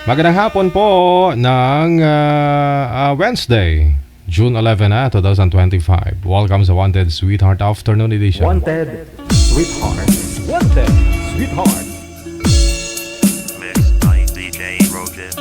Magandang hapon po ng Wednesday, June 11 2025. Welcome sa Wanted Sweetheart Afternoon Edition. Wanted Sweetheart. Wanted Sweetheart. Mixed by DJ Rogan.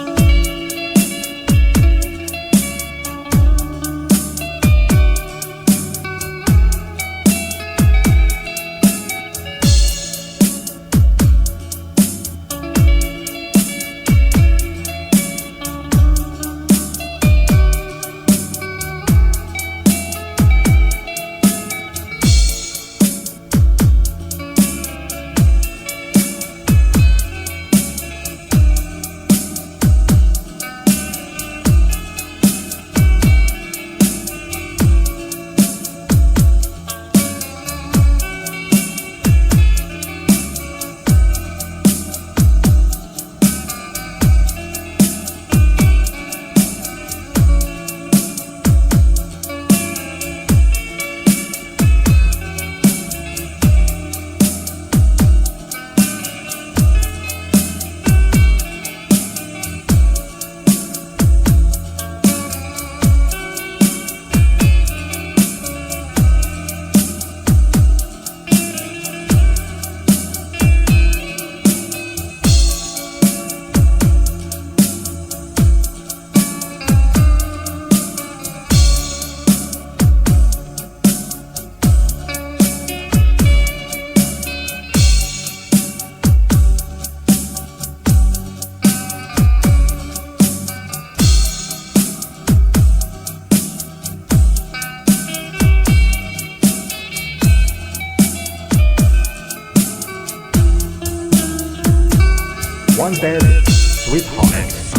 Wanted Sweetheart.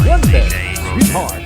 Wanted Sweetheart.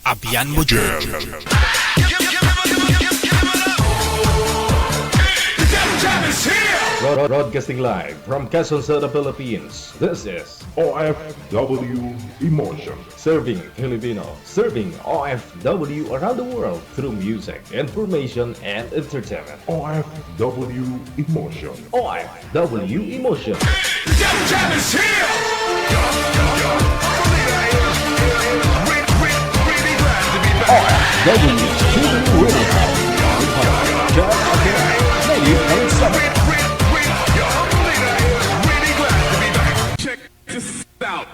Abyan mo dyan. Broadcasting live from Quezon City, Philippines. This is OFW Emotion. Serving Filipino, serving OFW around the world through music, information, and entertainment. OFW Emotion. OFW Emotion. OFW Studio Radio. Just again, maybe and summer. Check this out.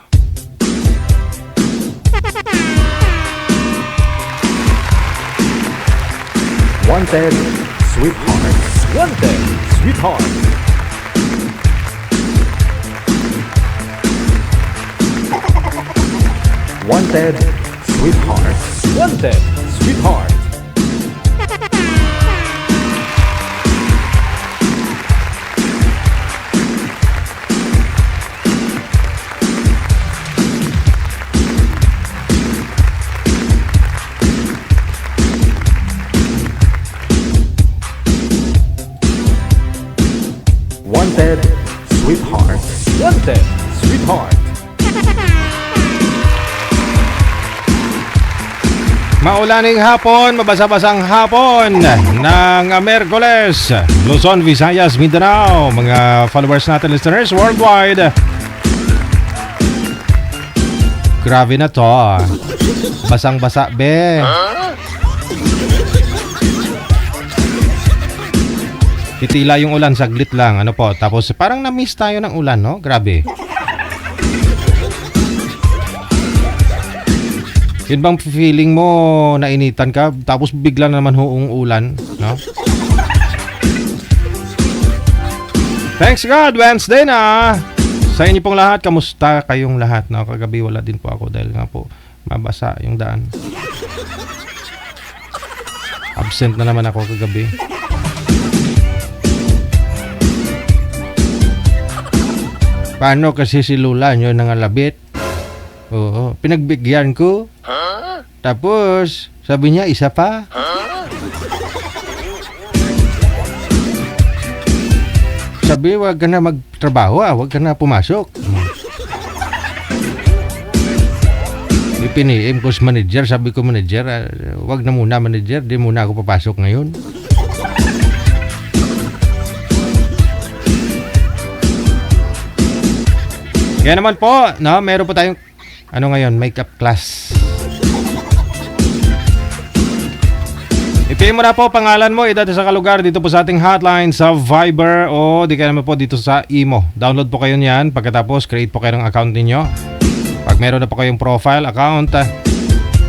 Wanted Sweetheart. Wanted Sweetheart. Wanted Sweetheart. Wanted Sweetheart. Maulaning hapon, mabasa-basang hapon ng Miyerkules, Luzon, Visayas, Mindanao, mga followers natin, listeners worldwide. Grabe na to. Basang-basa, be. Titila yung ulan, saglit lang. Ano po? Tapos parang na-miss tayo ng ulan, no? Grabe. Yun bang feeling mo nainitan ka tapos bigla na naman huong ulan, no? Thanks God, Wednesday na. Sa inyo pong lahat, kamusta kayong lahat? No? Kagabi wala din po ako dahil nga po mabasa yung daan. Absent na naman ako kagabi. Paano kasi si Lula nyo nangalabit? Oo, pinagbigyan ko. Tapos, sabi niya, isa pa. Sabi, wag ka na magtrabaho, wag ka na pumasok. Ipiniim ko sa manager, sabi ko manager, wag na muna manager, di muna ako papasok ngayon. Kaya naman po, no, meron po tayong ngayon, makeup class. Ipiin mo na po pangalan mo, edad sa kalugar dito po sa ating hotline sa Viber o di kaya naman po dito sa Imo. Download po kayo niyan, pagkatapos create po kayo ng account ninyo. Pag meron na po kayong profile account,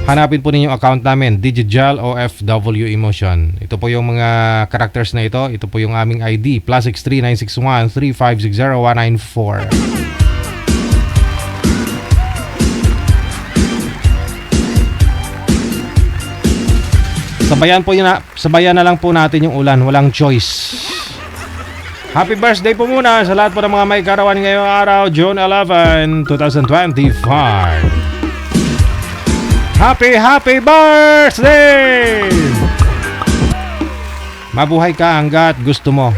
hanapin po ninyo account namin, Digijal OFW Emotion. Ito po yung mga characters na ito. Ito po yung aming ID, +63 961 3560 194. Sabayan na lang po natin yung ulan, walang choice. Happy birthday po muna sa lahat po ng mga may karawan ngayong araw, June 11, 2025. Happy birthday! Mabuhay ka hanggat gusto mo.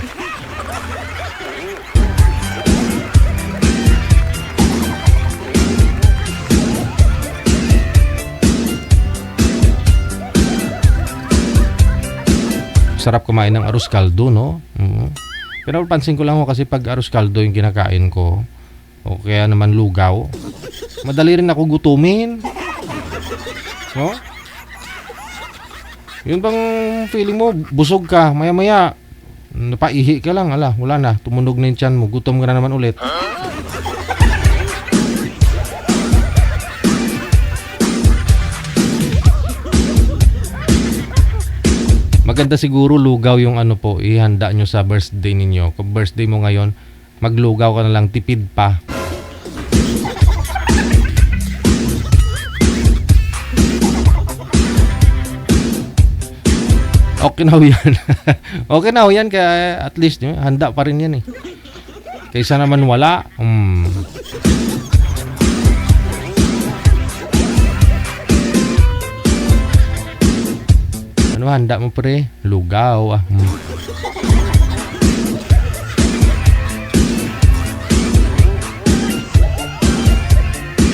Sarap kumain ng arroz caldo, no? Pero pansin ko lang ho kasi pag arroz caldo yung kinakain ko, o kaya naman lugaw, madali rin ako gutumin. No? Yun bang feeling mo, busog ka, maya-maya, napaihi ka lang, wala na, tumunog na yung tiyan mo, gutom ka na naman ulit. Maganda siguro lugaw yung ihanda nyo sa birthday ninyo. Kung birthday mo ngayon, maglugaw ka na lang, tipid pa. Okay na ho yan. Okay na ho yan, kaya at least handa pa rin yan eh. Kaysa naman wala. Ano handa mo pre? Lugaw.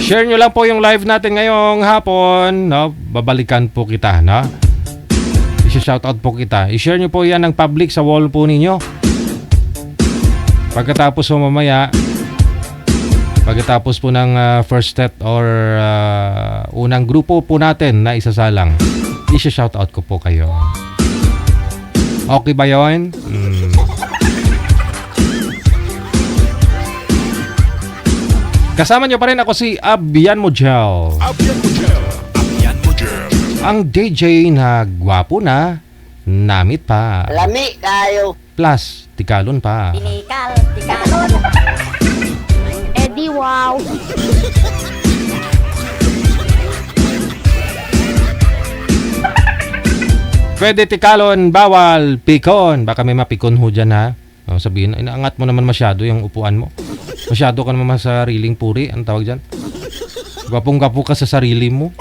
Share nyo lang po yung live natin ngayong hapon, no? Babalikan po kita, no? I-shoutout po kita. I-share nyo po yan ng public sa wall po ninyo. Pagkatapos po mamaya, pagkatapos po ng first set or unang grupo po natin na isasalang, i-shoutout ko po kayo. Okay ba yun? Kasama nyo pa rin ako si Abian Mojel. Ang DJ na gwapo na, namit pa. Lami kayo. Plus, tikalon pa. Tikalon. Eddie, wow. Pwede tikalon, bawal pikon. Baka may mapikon ho dyan, ha? O, sabihin, inaangat mo naman masyado yung upuan mo. Masyado ka naman sa sariling puri. Ang tawag dyan? Gwapong-gwapo ka sa sarili mo.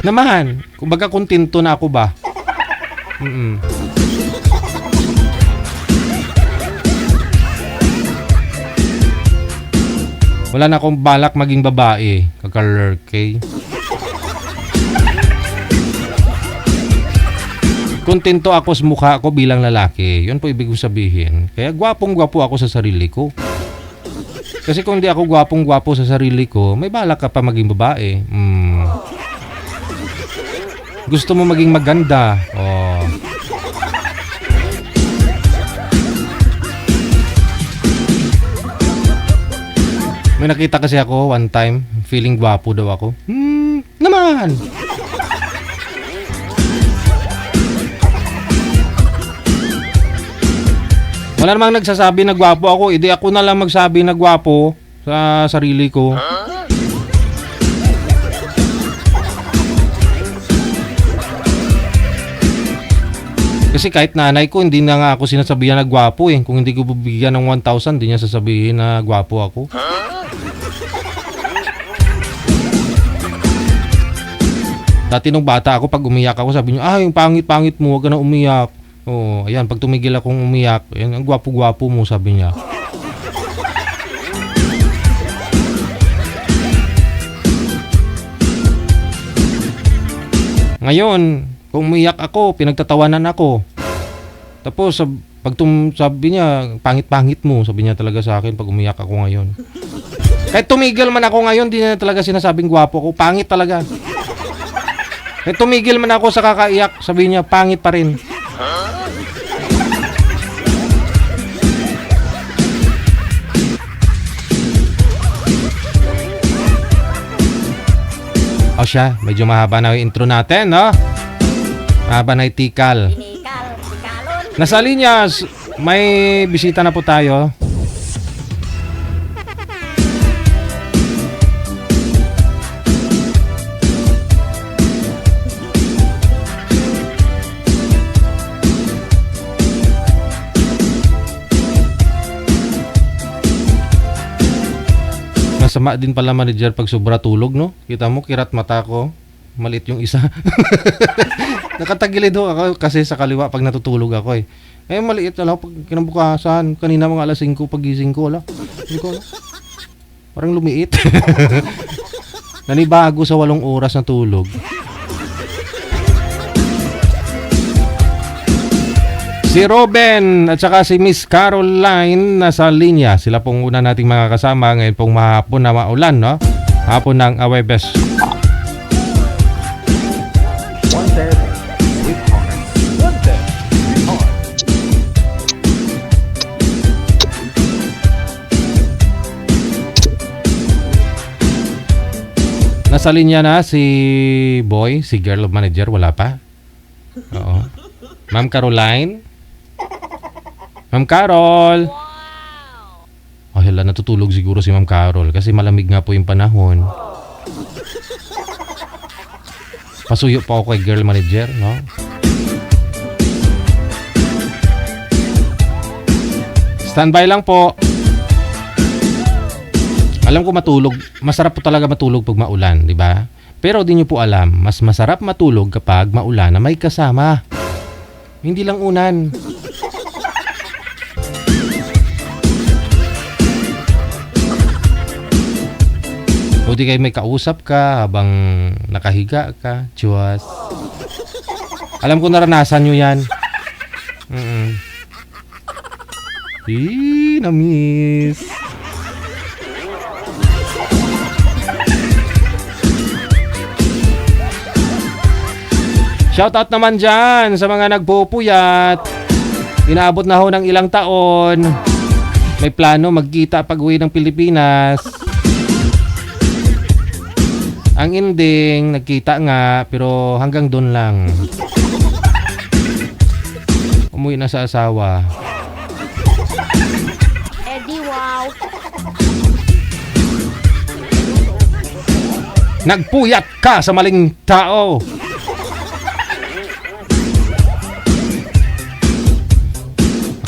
Naman, kumbaga kontento na ako ba? Wala na akong balak maging babae. Kakalurkay. Kontento ako sa mukha ko bilang lalaki. Yun po ibig kong sabihin. Kaya gwapong-gwapo ako sa sarili ko. Kasi kung di ako gwapong-gwapo sa sarili ko, may balak ka pa maging babae. Gusto mo maging maganda. Oh. May nakita kasi ako one time, feeling gwapo daw ako. Naman! Wala namang nagsasabi na gwapo ako. Hindi ako na lang magsabi na gwapo sa sarili ko. Kasi kahit nanay ko, hindi na nga ako sinasabihan na gwapo eh. Kung hindi ko bibigyan ng 1,000, hindi niya sasabihin na gwapo ako. Dati nung bata ako, pag umiyak ako, sabi niya, yung pangit-pangit mo, huwag ka na umiyak. Oh, ayan, pag tumigil akong umiyak, ayan, ang gwapo-gwapo mo, sabi niya. Ngayon, kung umiyak ako, pinagtatawanan ako. Tapos, sabi niya, pangit-pangit mo, sabi niya talaga sa akin pag umiyak ako ngayon. Kahit tumigil man ako ngayon, di niya talaga sinasabing gwapo ako, pangit talaga. Kahit tumigil man ako sa kakaiyak, sabi niya, pangit pa rin. O siya, medyo mahaba na yung intro natin, no? Mahaba na yung tikal. Nasa linya, may bisita na po tayo. Masama din pala manager pag sobra tulog, no? Kita mo, kirat mata ko. Maliit yung isa. Nakatagilid ho ako kasi sa kaliwa pag natutulog ako eh. Eh maliit na lang pag kinabukasan. Kanina mga alas 5 pagising ko, wala. Hindi ko, parang lumiit. Nanibago sa 8 oras na tulog. Si Robin at saka si Miss Caroline nasa linya. Sila pong una nating mga kasama ngayon pong mahapon na maulan, no? Hapon ng Awebes. Nasa linya na si Boy, si Girl of Manager, wala pa? Oo. Ma'am Caroline? Ma'am Carol! Oh, hala, natutulog siguro si Ma'am Carol kasi malamig nga po yung panahon. Pasuyo pa ako kay Girl Manager, no? Standby lang po. Alam ko matulog, masarap po talaga matulog pag maulan, di ba? Pero di nyo po alam, mas masarap matulog kapag maulan na may kasama. Hindi lang unan. Buti kayo may kausap ka habang nakahiga ka. Chwas. Alam ko naranasan nyo yan. Na-miss. Shoutout naman dyan sa mga nagpupuyat. Inaabot na ho ng ilang taon. May plano magkita pag uwi ng Pilipinas. Ang ending, nagkita nga, pero hanggang doon lang. Umuwi na sa asawa. Eddie, wow. Nagpuyat ka sa maling tao.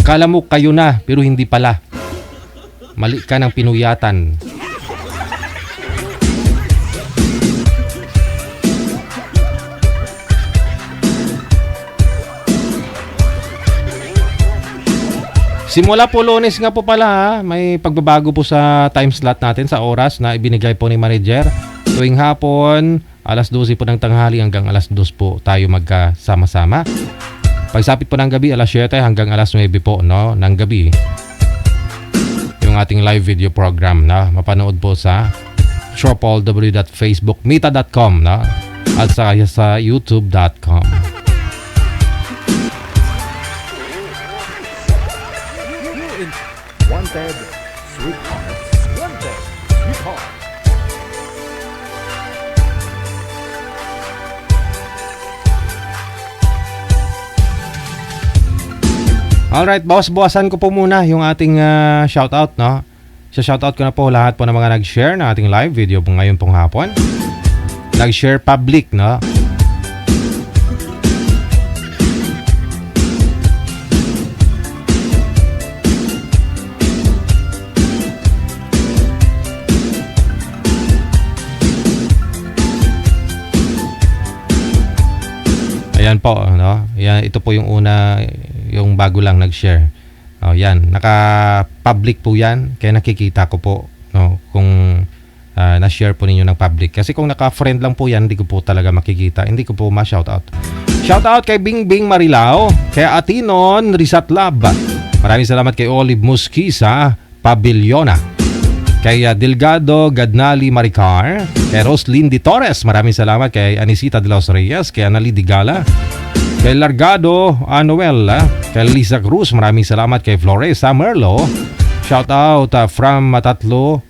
Akala mo kayo na, pero hindi pala. Mali ka ng pinuyatan. Simula po Lunes nga po pala ha. May pagbabago po sa time slot natin sa oras na ibinigay po ni manager. Tuwing hapon, alas 12 po ng tanghali hanggang alas 2 po tayo magkasama-sama. Pagsapit po ng gabi, alas 7 hanggang alas 9 po no, ng gabi. Yung ating live video program na mapanood po sa www.facebookmeta.com no? At sa youtube.com. Wanted, sweetheart. Wanted, sweetheart. Alright, bawas-bawasan ko po muna yung ating shoutout, no? Sa shoutout ko na po lahat po ng mga nag-share na ating live video po ngayon pong hapon. Nag-share public, no? Ayan po, no? Yan, ito po yung una, yung bago lang nag-share. Oh, yan, naka-public po yan, kaya nakikita ko po, no, kung na-share po ninyo ng public. Kasi kung naka-friend lang po yan, hindi ko po talaga makikita, hindi ko po ma-shoutout. Shoutout kay Bingbing Marilao, kay Atinon Rizat Lab. Maraming salamat kay Olive Musquisa Pabiliona. Kay Delgado Gadnali Maricar, kay Roslyn Di Torres, maraming salamat kay Anisita de los Reyes, kay Anali Digala, kay Largado Noel, kay Lisa Cruz, maraming salamat kay Floresa Merlo. Shout out from Matatdo,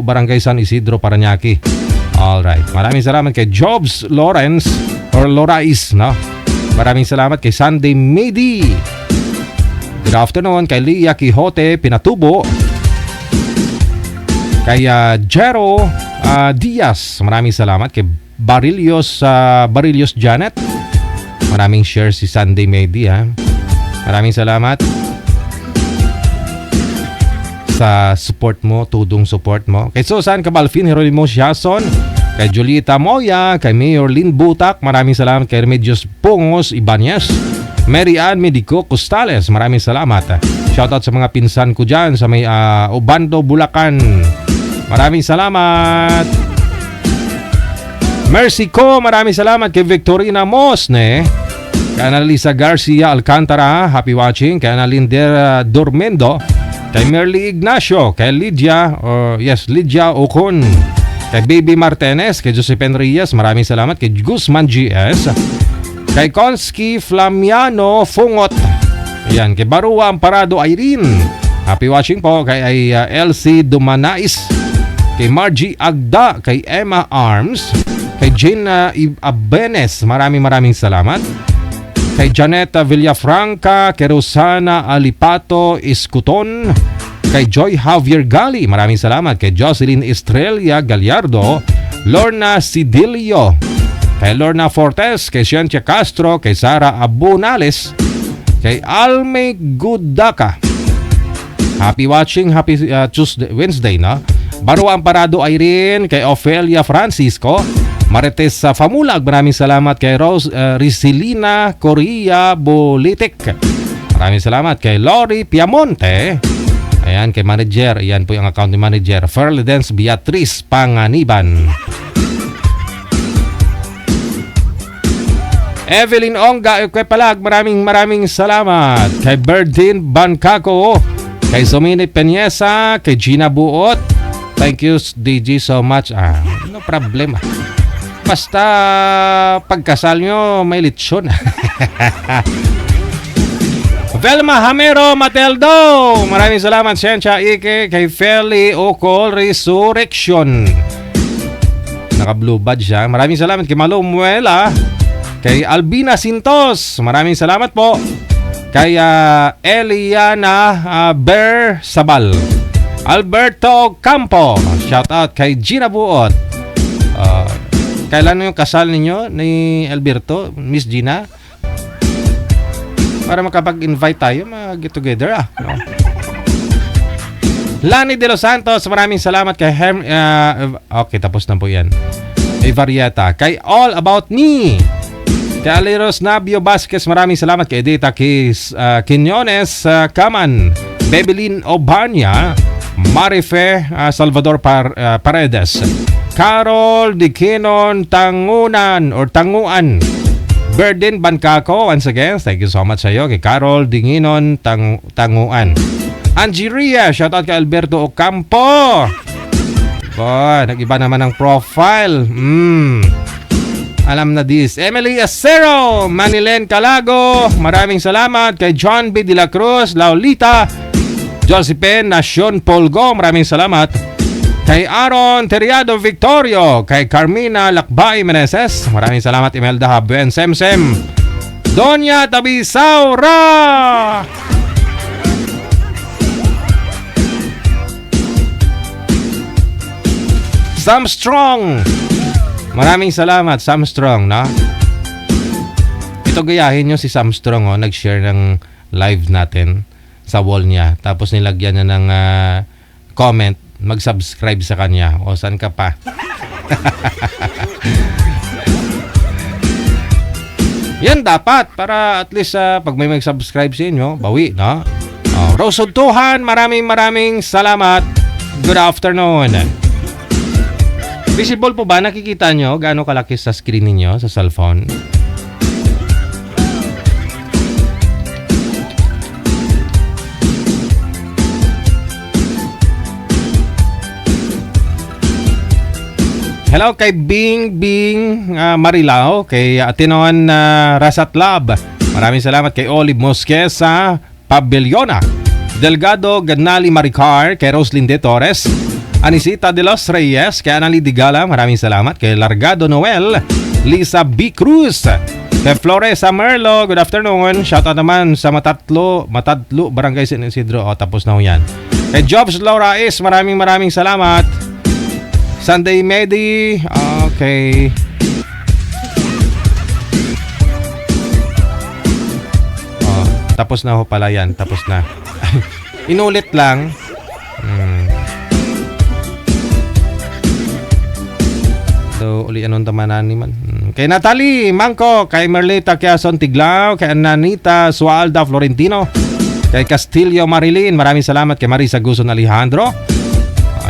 Barangay San Isidro, Parañaque. Alright, maraming salamat kay Jobs Lawrence or Lorais, no? Maraming salamat kay Sunday Medi. Good afternoon kay Lia Quixote Pinatubo. Kay Jero Diaz, maraming salamat. Kay Barillos Janet, maraming share si Sunday Medi ha. Maraming salamat sa support mo, tudong support mo. Kay Susan Cabalfin Heronimo Siason, kay Julieta Moya, kay Mayor Lynn Butak, maraming salamat. Kay Remedios Pungos Ibanez, Mary Ann Medico Costales, maraming salamat. Shoutout sa mga pinsan ko dyan sa may Obando, Bulacan. Maraming salamat. Mercy ko, maraming salamat kay Victorina Mosne, kay Annalisa Garcia Alcantara, happy watching, kay Annalinder Dormendo, kay Merly Ignacio, kay Lydia Ocon, kay Baby Martinez, kay Josephine Reyes, maraming salamat, kay Guzman GS, kay Konski Flamiano Fungot, ayan, kay Barua Amparado Irene, happy watching po, kay LC Dumanais, kay Margie Agda, kay Emma Arms, kay Jane Abenes, maraming salamat. Kay Janeta Villafranca, kay Rosana Alipato Iscuton, kay Joy Javier Gali, maraming salamat. Kay Jocelyn Estrella Gallardo, Lorna Sidilio, kay Lorna Fortes, kay Ciencia Castro, kay Sara Abunales, kay Alme Gudaka. Happy watching, happy Wednesday, no? Barua Amparado Irene, kay Ofelia Francisco, Marites Famulag, maraming salamat. Kay Rose Risilina Correa Bolitek, maraming salamat. Kay Lori Piamonte, ayan, kay manager, ayan po yung account ni manager Ferledens Beatriz Panganiban. Evelyn Ongga Equepalag, maraming salamat. Kay Berdin Bancako, kay Somini Peñesa, kay Gina Buot, thank you DG so much. No problem. Basta pagkasal nyo may litsyon. Velma Hamero Mateldo, maraming salamat. Sensya Ike, kay Feli Ocol Resurrection, naka blue badge siya, maraming salamat. Kay Malo Muela, kay Albina Sintos, maraming salamat po. Kay Eliana Ber Sabal, Alberto Campo, shout out. Kay Gina Buot, kailan yung kasal ninyo ni Alberto, Miss Gina? Para makapag-invite tayo, mag-get together no? Lani De Los Santos, maraming salamat. Kay okay, tapos na po yan. Kay Varieta, kay All About Me, Kay Aliros Nabio Vasquez, maraming salamat. Kay Edita Quinones Kaman, Bebelin Obanya, Marife Salvador Paredes, Carol Dikinon Tanguan, Berdin Bancako, once again, thank you so much sa iyo. Kay Carol Dinginon Tanguan, Angeria, shoutout kay Alberto Ocampo. Boy, nag-iba naman ang profile. Alam na this. Emily Acero, Manilen Calago, maraming salamat. Kay John B. De La Cruz, Laulita, Josephine Nacion Polgo, maraming salamat. Kay Aaron Teriado Victorio, kay Carmina Lakbay Meneses, maraming salamat. Imelda Habuen Semsem, Doña Tabisaura, Sam Strong, maraming salamat Sam Strong, no? Ito gayahin nyo si Sam Strong, oh, nag-share ng live natin sa wall niya. Tapos nilagyan niya ng comment, mag-subscribe sa kanya. O, saan ka pa? Yan dapat, para at least pag may mag-subscribe sa inyo, bawi, no? Rose Tuhan, maraming salamat. Good afternoon. Visible po ba? Nakikita nyo gaano kalaki sa screen ninyo sa cellphone? Hello kay Bing Marilao, kay Atinon Rasatlab. Maraming salamat kay Olive Mosques sa Pabellona. Delgado Gadnali Maricar, kay Roslyn De Torres. Anisita de los Reyes, kay Anali Digala, maraming salamat. Kay Largado Noel, Lisa B. Cruz, kay Flores Merlo, good afternoon. Shoutout naman sa Matadlo, Barangay San Isidro. O, tapos na ho yan. Kay Jobs Laura is, maraming salamat. Sunday Medi, okay. Tapos na ho pala yan, tapos na. Inulit lang. So, uli anong tamanan ni man. Kay Natalie Mangko, kay Merlita Quezon Tiglao, kay Ananita Sualda Florentino, kay Castillo Marilyn, maraming salamat. Kay Marisa Guzon Alejandro.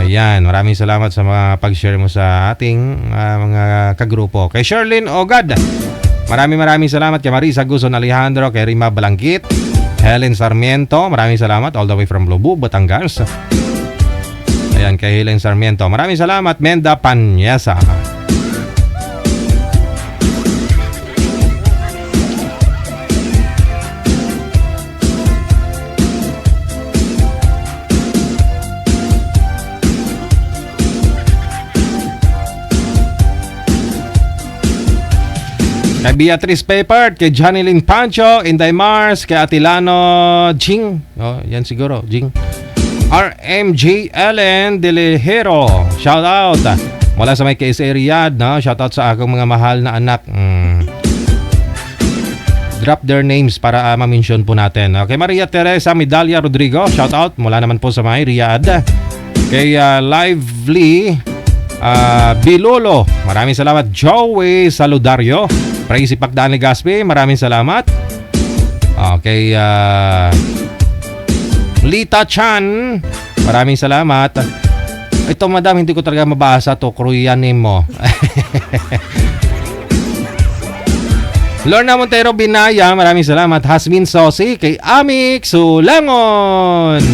Ayan, maraming salamat sa mga pag-share mo sa ating mga kagrupo. Kay Sherlyn Ogad, maraming salamat. Kay Marisa Guzon Alejandro, kay Rima Balangkit, Helen Sarmiento, maraming salamat all the way from Lubu, Batangas. Ayan, kay Helen Sarmiento, maraming salamat. Menda Panyesa. Kay Beatrice Papert, kay Janilyn Pancho, Inday Mars, kay Atilano Jing. Oh, yan siguro, Jing. RMJ Ellen Delejero, shout out. Mula sa may KSA Riyadh, no? Shout out sa akong mga mahal na anak. Drop their names para ma-mention po natin. Kay Maria Teresa Medalia Rodrigo, shout out. Mula naman po sa may Riyadh. Kay Lively Bilolo, maraming salamat. Joey Saludario, Praise Pagdaan Legaspi, maraming salamat. Okay, Lita Chan, maraming salamat. Ito madam, hindi ko talaga mabasa to. Korean name mo. Lorna Montero Binaya, maraming salamat. Hasmin Sosi, kay Amik Sulangon,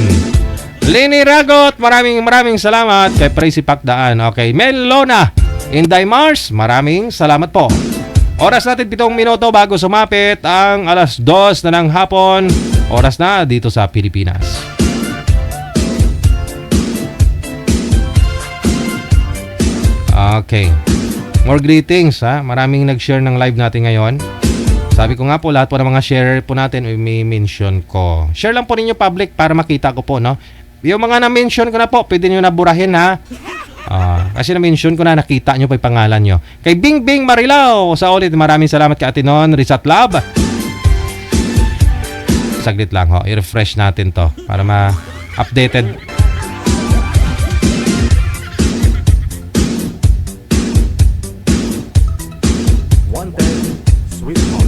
Lini Ragot, maraming salamat. Kay Praise Pagdaan. Okay, Melona Inday Mars, maraming salamat po. Oras natin 7 minuto bago sumapit ang alas 2 na ng hapon. Oras na dito sa Pilipinas. Okay. More greetings, ha. Maraming nag-share ng live natin ngayon. Sabi ko nga po, lahat po ng mga share po natin may mention ko. Share lang po ninyo public para makita ko po, no. Yung mga na-mention ko na po, pwede nyo naburahin, ha. Kasi na-mention ko na, nakita nyo pa yung pangalan nyo. Kay Bing Marilao, sa ulit, maraming salamat kay Atinon Rizat Lab. Saglit lang, ho. I-refresh natin to para ma-updated. Sweet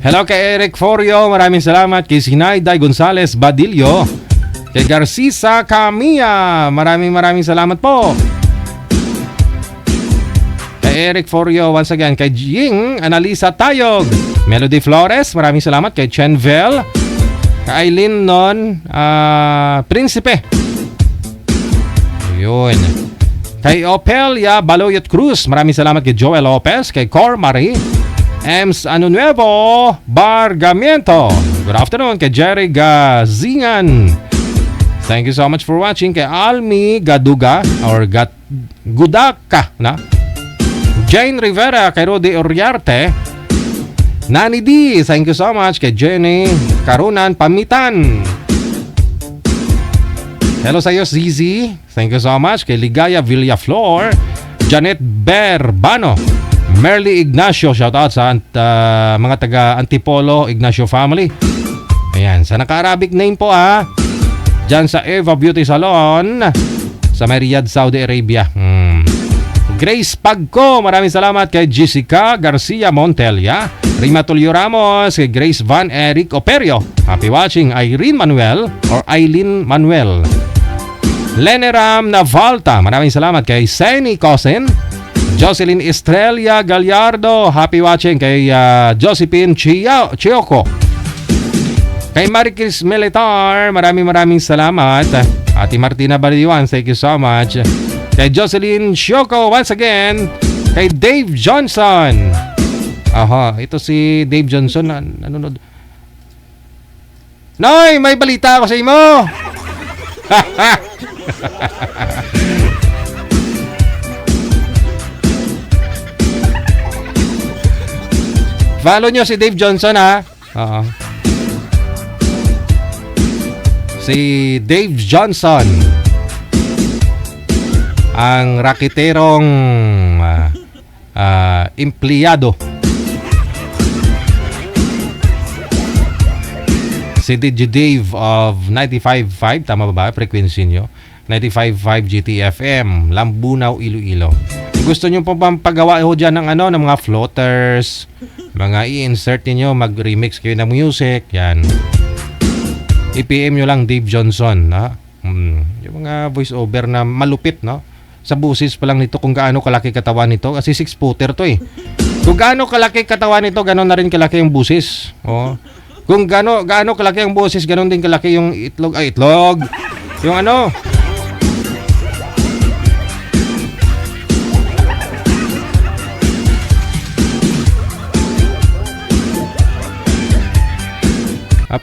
Hello kay Eric Forio, maraming salamat. Kay Sinayday Gonzales Badillo. Kay Garcisa Camilla, maraming salamat po. Kay Eric Forio, once again. Kay Jing Analisa Tayog. Melody Flores, maraming salamat. Kay Chenvel. Kay Aileen Non Prinsipe. Yun. Kay Opelia Baloyot Cruz, maraming salamat. Kay Joel Lopez. Kay Cor Marie. Ems Ano Nuevo Bargamiento. Good afternoon kay Jerry Gazingan. Thank you so much for watching. Kay Almi Gaduga or Gudaka na. Jane Rivera, kay Rudy Uriarte. Nani D, thank you so much. Kay Jenny Karunan Pamitan. Hello sa iyo Zizi. Thank you so much. Kay Ligaya Villaflor. Janet Berbano. Merly Ignacio, shoutout sa mga taga Antipolo Ignacio family. Ayan, sa naka-Arabic name po Diyan sa Eva Beauty Salon sa Riyadh, Saudi Arabia. Grace Pagco, maraming salamat. Kay Jessica Garcia Montelia, Rima Tulio Ramos, kay Grace Van Eric Operio. Happy watching. Irene Manuel or Eileen Manuel. Leneram Navalta, maraming salamat. Kay Seni Cosen, Jocelyn Estrella Gallardo, happy watching. Kay Josephine Chioco. Kay Marikis Militar, maraming salamat. Ate Martina Baliwan, thank you so much. Kay Jocelyn Chioco, once again. Kay Dave Johnson. Aha, ito si Dave Johnson na nanonood. Noy, may balita ako sa imo. Follow nyo si Dave Johnson Oo. Si Dave Johnson, ang rakiterong empleyado. Si DJ Dave of 95.5, tama ba frequency nyo? 95.5 GTFM, Lambunaw, Iloilo. Gusto nyo po bang pagawa ho dyan ng mga floaters, mga i-insert niyo, mag-remix kayo ng music, yan. I-PM nyo lang Dave Johnson, yung mga voice over na malupit, no? Sa busis pa lang nito kung gaano kalaki katawan nito, kasi 6-footer to eh. Kung gaano kalaki katawan nito, gano'n na rin kalaki yung busis. Oh. Kung gaano kalaki ang busis, gano'n din kalaki yung itlog. Yung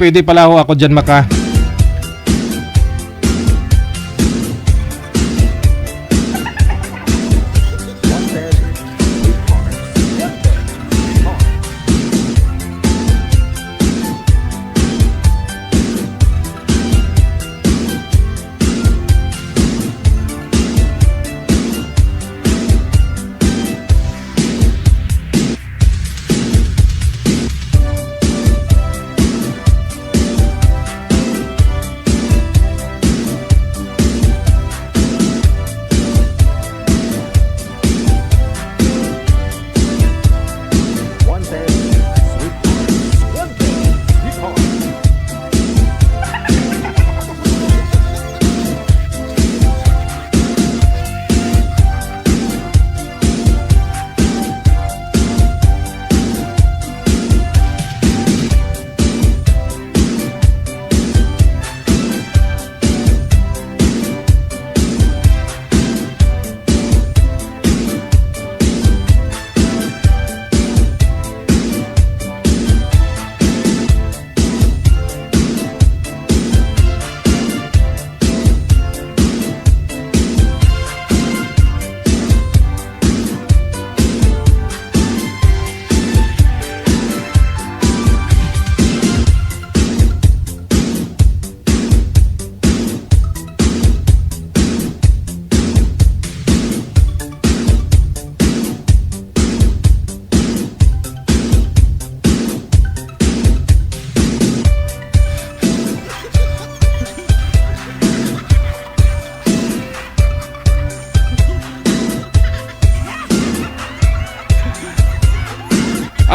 pwede pala ako dyan maka.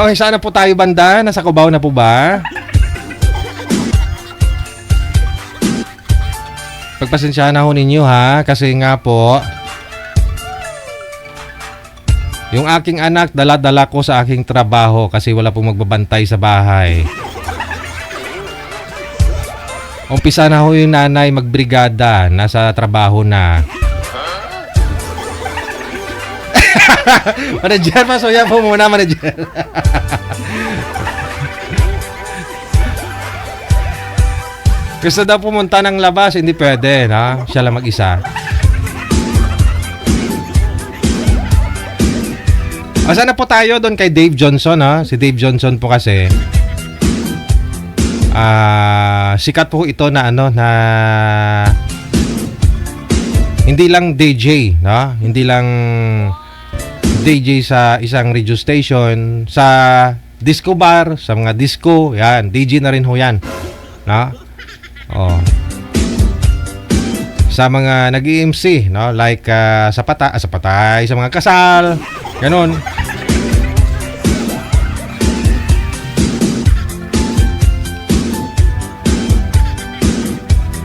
Okay, sana po tayo banda. Nasa Cubao na po ba? Pagpasensyahan na ho ninyo ha. Kasi nga po, yung aking anak, dala-dala ko sa aking trabaho kasi wala pong magbabantay sa bahay. Umpisa na ho yung nanay magbrigada. Nasa trabaho na. Manager, masuya po muna, manager. Gusto daw pumunta ng labas, hindi pwede, no? Siya lang mag-isa. Asa na po tayo doon kay Dave Johnson, ha? Si Dave Johnson po kasi sikat po ito na ano na hindi lang DJ, no? Hindi lang DJ sa isang radio station, sa disco bar, sa mga disco, yan, DJ na rin ho yan, no? Oh. Sa mga nag-MC, no? Like sa patay, sa mga kasal, ganun.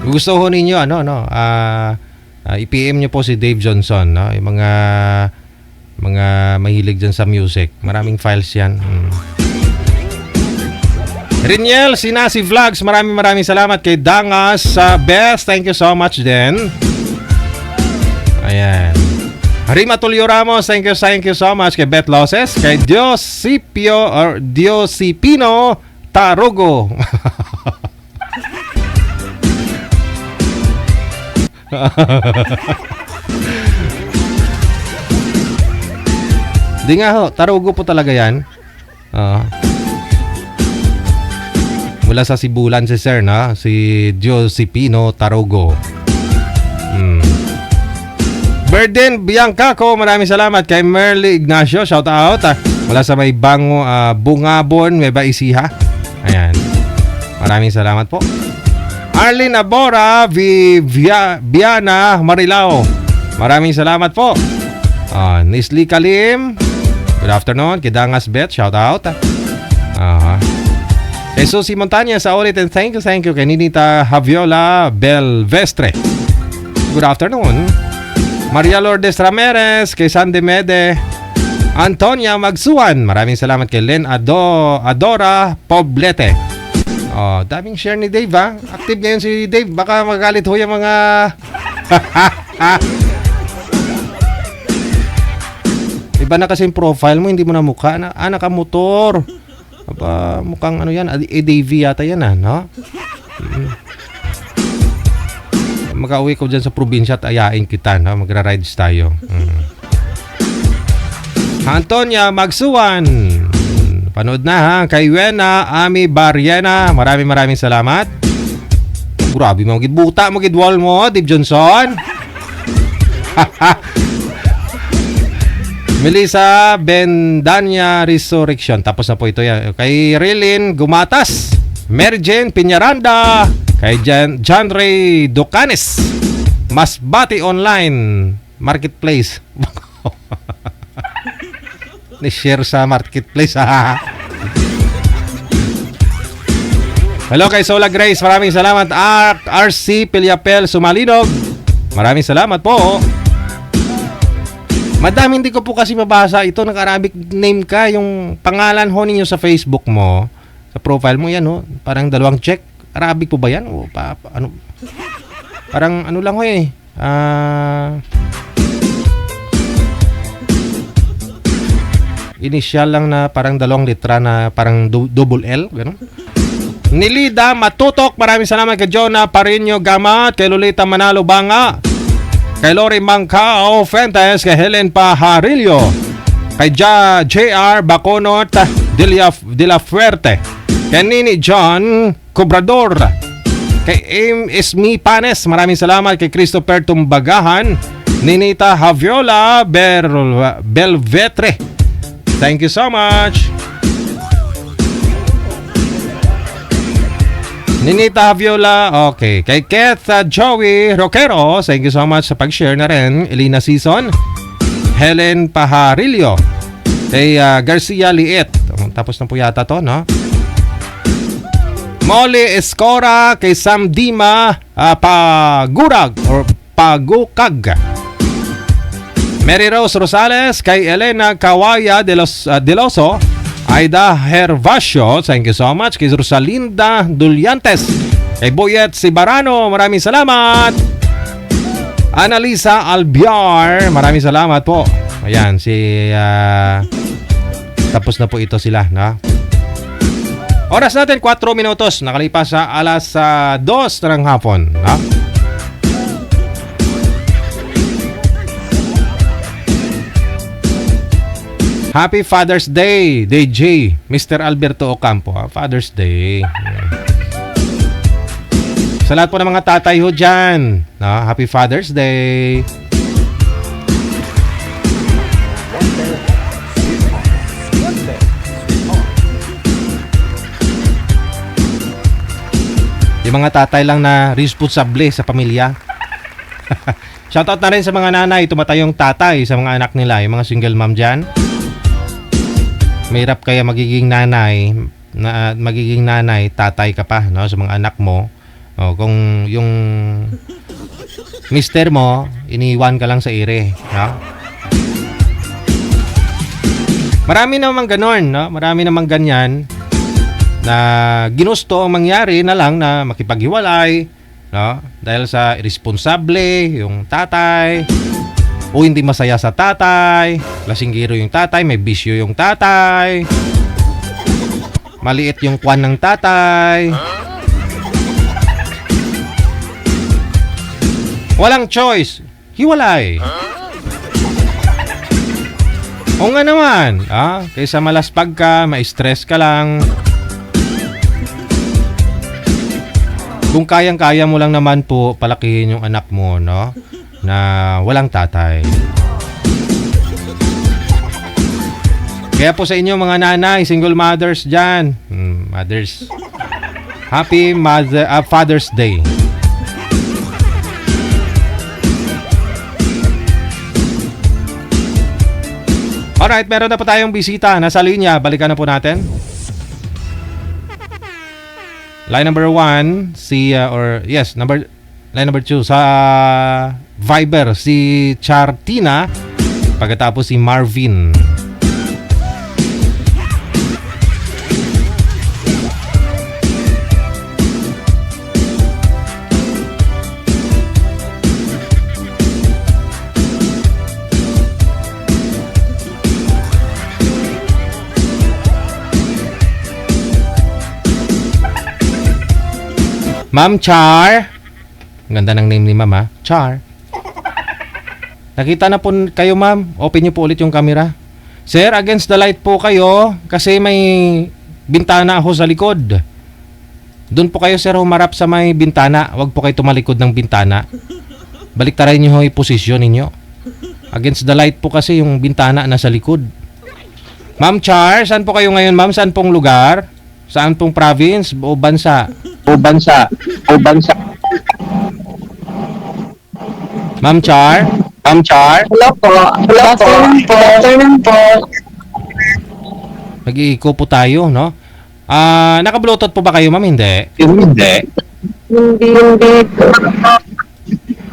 Gusto ho ninyo ano no? I-PM niyo po si Dave Johnson, no? Yung mga mahilig dyan sa music. Maraming files yan. Riniel, Sinasi Vlogs, maraming salamat kay Dangas sa Best. Thank you so much din. Ayan. Rima Tulio Ramos, thank you so much kay Beth Loses, kay Diosipino Tarugo. Di nga ho, Tarugo po talaga yan. Mula sa Sibulan si Sir, no? Si Diosipino Tarugo. Burden Bianca ko, maraming salamat kay Merly Ignacio, shout out. Mula sa may Bango, Bungabon, Nueva Ecija. Ayan. Maraming salamat po. Arlene Abora, Viana Marilao. Maraming salamat po. Nisli Kalim, good afternoon. Kidangas Bet, shout out. Kay Susie Montanya sa ulit, and thank you kay Ninita Javiola Belvestre. Good afternoon. Maria Lourdes Ramirez, kay Sandy Mede, Antonia Magsuan. Maraming salamat kay Len Adora Poblete. Daming share ni Dave, ha? Active ngayon si Dave. Baka magalit ho yung mga iba na kasi yung profile mo, hindi mo na mukha. Nakamotor. Aba, mukhang ano yan, ADV yata yan, no? Makauwi ko dyan sa probinsya at ayain kita, no? Magra-rides tayo. Antonia Magsuan, panood na, ha? Kay Wena Ami Barriena, maraming salamat. Grabe mo, gidbuta mo, gidwall mo, Dave Johnson. Melissa Bendania Resurrection. Tapos na po ito yan. Kay Rilin Gumatas, Mary Jane Piñaranda, kay John Ray Ducanes, Masbati Online Marketplace. Ni-share sa Marketplace, ha? Hello kay Sola Grace, maraming salamat. RC Piliapel Sumalinog, maraming salamat po. Madami hindi ko po kasi mabasa. Ito, nag-Arabic name ka. Yung pangalan ho ninyo sa Facebook mo, sa profile mo, yan ho. Parang dalawang check. Arabic po ba yan? O, ano? Parang ano lang ho eh. Initial lang na parang dalawang litra na parang double L. Gano'n. Nilida Matutok, maraming salamat kay Jonah Parinyo Gamat, kay Lolita Manalo Banga, kay Lori Mancao Fuentes, kay Helen Pajarillo, kay JR Baconot de la Fuerte, kay Nini John Cobrador, kay Esmi Panes, maraming salamat kay Christopher Tumbagahan, Ninita Javiola Belvetre. Thank you so much. Ninita Javiola, okay. Kay Keith Joey Roquero, thank you so much sa pag-share na rin. Elena Season, Helen Pajarillo, kay Garcia Liet, Tapos na po yata to, no? Molly Escora kay Sam Dima Pagurag or Pagukag. Mary Rose Rosales kay Elena Kawaya Deloso. Aida Hervasio, thank you so much. Kay Rosalinda Dulyantes. Kay Boyet Sibarano, maraming salamat. Annalisa Albiar, maraming salamat po. Ayan, tapos na po ito sila, no? Oras natin 4 minutos, nakalipas sa alas 2 ng hapon, no? Happy Father's Day, DJ Mr. Alberto Ocampo. Father's Day. Sa lahat po ng mga tatay ho dyan, no? Happy Father's Day. Yung mga tatay lang na responsable sa pamilya. Shoutout na rin sa mga nanay, tumatayong tatay sa mga anak nila, yung mga single mom dyan. Mahirap kaya magiging nanay, tatay ka pa, no, sa mga anak mo. O, kung yung mister mo, iniwan ka lang sa ire, no? Marami namang ganon, no? Marami namang ganyan na ginusto ang mangyari na lang na makipaghiwalay, no? Dahil sa irresponsable yung tatay, o hindi masaya sa tatay, lasinggiro yung tatay, may bisyo yung tatay, maliit yung kwan ng tatay. Walang choice, hiwalay. O nga naman, kaysa malaspag ka, ma-stress ka lang. Kung kayang-kaya mo lang naman po palakihin yung anak mo, no? Na walang tatay. Kaya po sa inyo mga nanay, single mothers dyan, mothers, happy Father's Day. Alright, meron na po tayong bisita. Nasa linya, balikan na po natin. Line number 1, line number 2, sa Viber, si Chartina. Pagkatapos si Marvin. Ma'am Char. Ang ganda ng name ni Ma'am, ha? Char. Nakita na po kayo, ma'am. Open niyo po ulit yung camera. Sir, against the light po kayo kasi may bintana ako sa likod. Doon po kayo, sir, humarap sa may bintana. Huwag po kayo tumalikod ng bintana. Baliktarin niyo yung posisyon ninyo. Against the light po kasi yung bintana nasa likod. Ma'am Char, saan po kayo ngayon, ma'am? Saan pong lugar? Saan pong province o bansa? Ma'am Char? Hello po. Afternoon po. Nag-iiko po tayo, no? Naka-bluetooth po ba kayo, ma'am? Hindi. Hindi.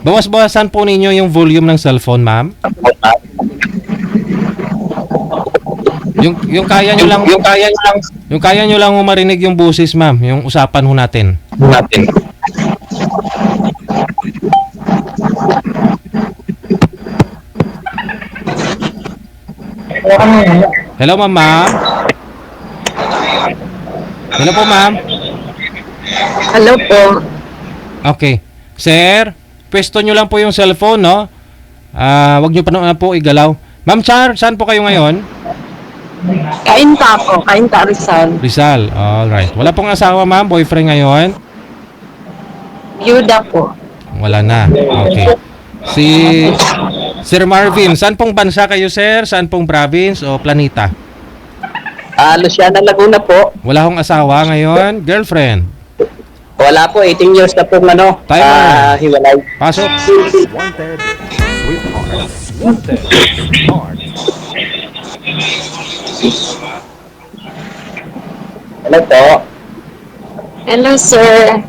Bawas-bawasan po ninyo yung volume ng cellphone, ma'am. Yung kaya nyo lang marinig yung boses, ma'am, yung usapan ho natin. Hello, ma'am. Hello po, ma'am. Hello po. Okay. Sir, pwesto nyo lang po yung cellphone, no? Wag nyo pa na po igalaw. Ma'am Char, saan po kayo ngayon? Kainta Rizal. Rizal, alright. Wala pong asawa, ma'am? Boyfriend ngayon? Yuda po. Wala na. Okay. Si Sir Marvin, saan pong bansa kayo, sir? Saan pong province o planeta? Luciana Laguna po. Wala akong asawa ngayon? Girlfriend? Wala po, 18 years na po Timer. hiwalay. Pasok. Wanted, sweetheart. Wanted, smart. Hello po. Hello, sir.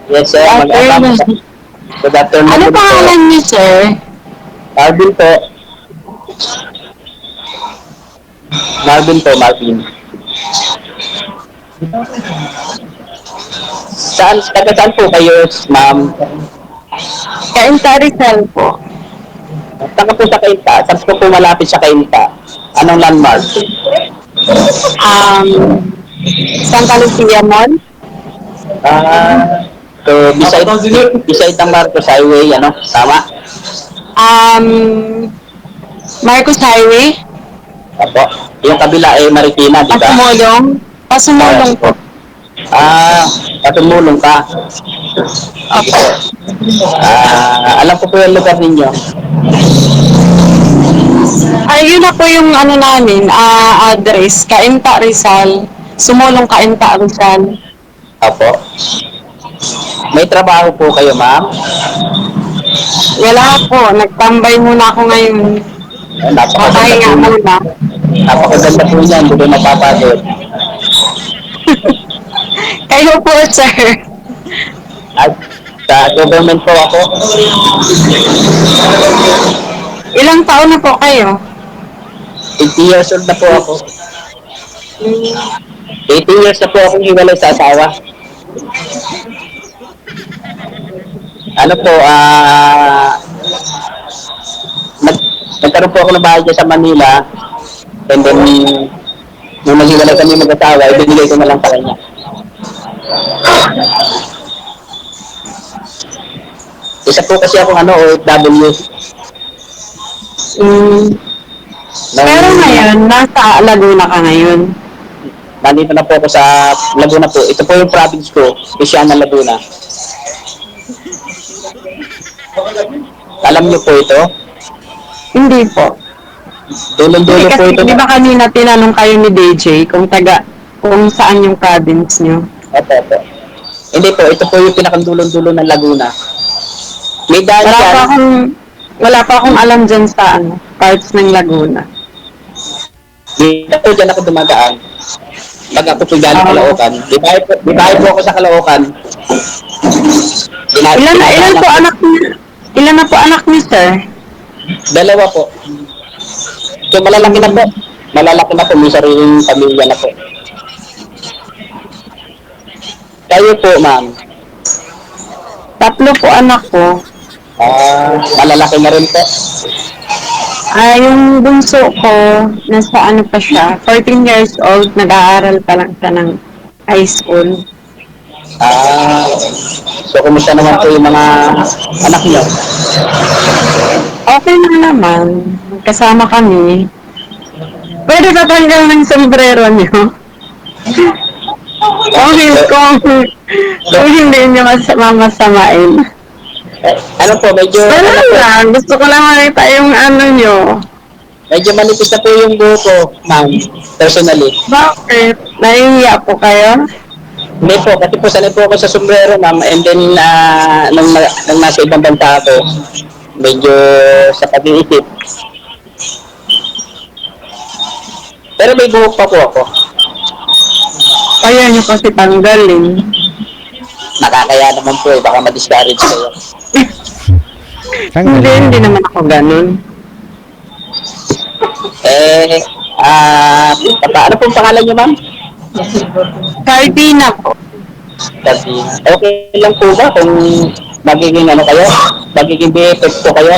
Yes, sir. Good afternoon. Good afternoon. Ano po. pangalan niyo, sir? Marvin po. Marvin. Taga saan po kayo, ma'am? Kainta Rizal po. Taga po sa Kainta. Saan po malapit sa Kainta? Anong landmark? Um, Santa Lucia Mall? So, beside ng Marcos Highway, ano? Tama? Um, Marcos Highway? Apo. Yung kabila ay Marikina, di ba? Pasumulong? Pasumulong po. Patulong ka. Opo. Alam ko po yung lugar ninyo. Ay, yun na po yung ano namin, address. Kainta Rizal. Sumulong Kainta Rizal. Apo. May trabaho po kayo, ma'am? Wala po. Nagtambay muna ako ngayon. Papahinga muna. Napakaganda po niyan, hindi ko mapapagod. Kayo po, sir. At sa government po ako, Ilang taon na po kayo? 80 years old na po ako. 18 years na po akong hiwalay sa asawa. Ano po, nagkaroon po ako ng bahay dyan sa Manila, and then, nung naghiwalay kami mag-asawa, ibinigay ko na lang sa kanya. Isa po kasi akong OFW. Pero ngayon, nasa Laguna ka ngayon. Nandito na po ako sa Laguna po. Ito po yung province ko, Luciana, Laguna. Alam niyo po ito? Hindi po. Dulong-dulo po Kasi ito. di ba kanina tinanong kayo ni DJ kung saan yung province nyo? Opo. Hindi po, ito po yung pinakandulong-dulo ng Laguna. May daan yan. Wala pa akong alam dyan sa parts ng Laguna. Dito po dyan ako dumadaan. Pag ako po galing Caloocan. Di bahay po ako sa Caloocan. Ilan na po anak niyo, sir? Dalawa po. So malalaki na po. May sariling pamilya na po. Kayo po, ma'am. 3 po anak ko. Malalaki na rin po. Yung bunso ko, nasa pa siya, 14 years old, nag-aaral pa lang siya ng high school. So kumusta naman po yung mga anak niyo? Okay na naman. Kasama kami. Pwede ba tanggal ng sombrero niyo? Kung hindi niyo masamain. Ano po, medyo... Wala lang. Gusto ko lang makita yung niyo. Medyo manipis na po yung buho ko, ma'am. Personally. Bakit? Nahihiya po kayo? Hindi po, kasi po sanay po ako sa sombrero, ma'am. And then, nung nasa ibang bansa ako, medyo sa pag-iisip. Pero may buhok pa po ako. Kaya niyo kasi tanggalin. Nakakaya naman po baka ma-discourage kayo. Hindi naman ako ganun. Ano pong pangalan niyo, ma'am? Cardina po. Kasi, okay lang po ba kung magiging kayo? Magiging BFF po kayo?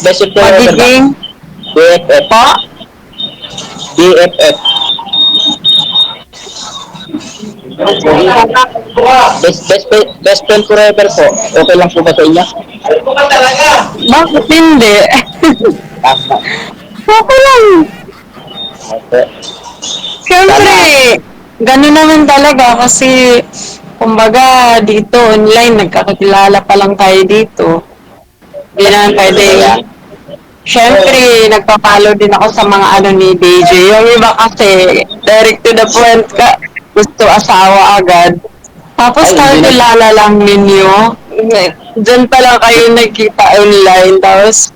Best of Magiging BFF. po? BFF. Best friend forever po. Okay lang po ba sa inyo? Bakit hindi? Tama. Okay lang. Okay. Siyempre, ganun naman talaga kasi kumbaga dito online nagkakakilala pa lang tayo dito. Hindi naman pwede. Siyempre, nagpa-follow din ako sa mga ni DJ. Yung iba kasi, direct to the point ka, gusto asawa agad. Tapos kakilala lang ninyo. Diyan pa lang kayo nagkita online. Tapos,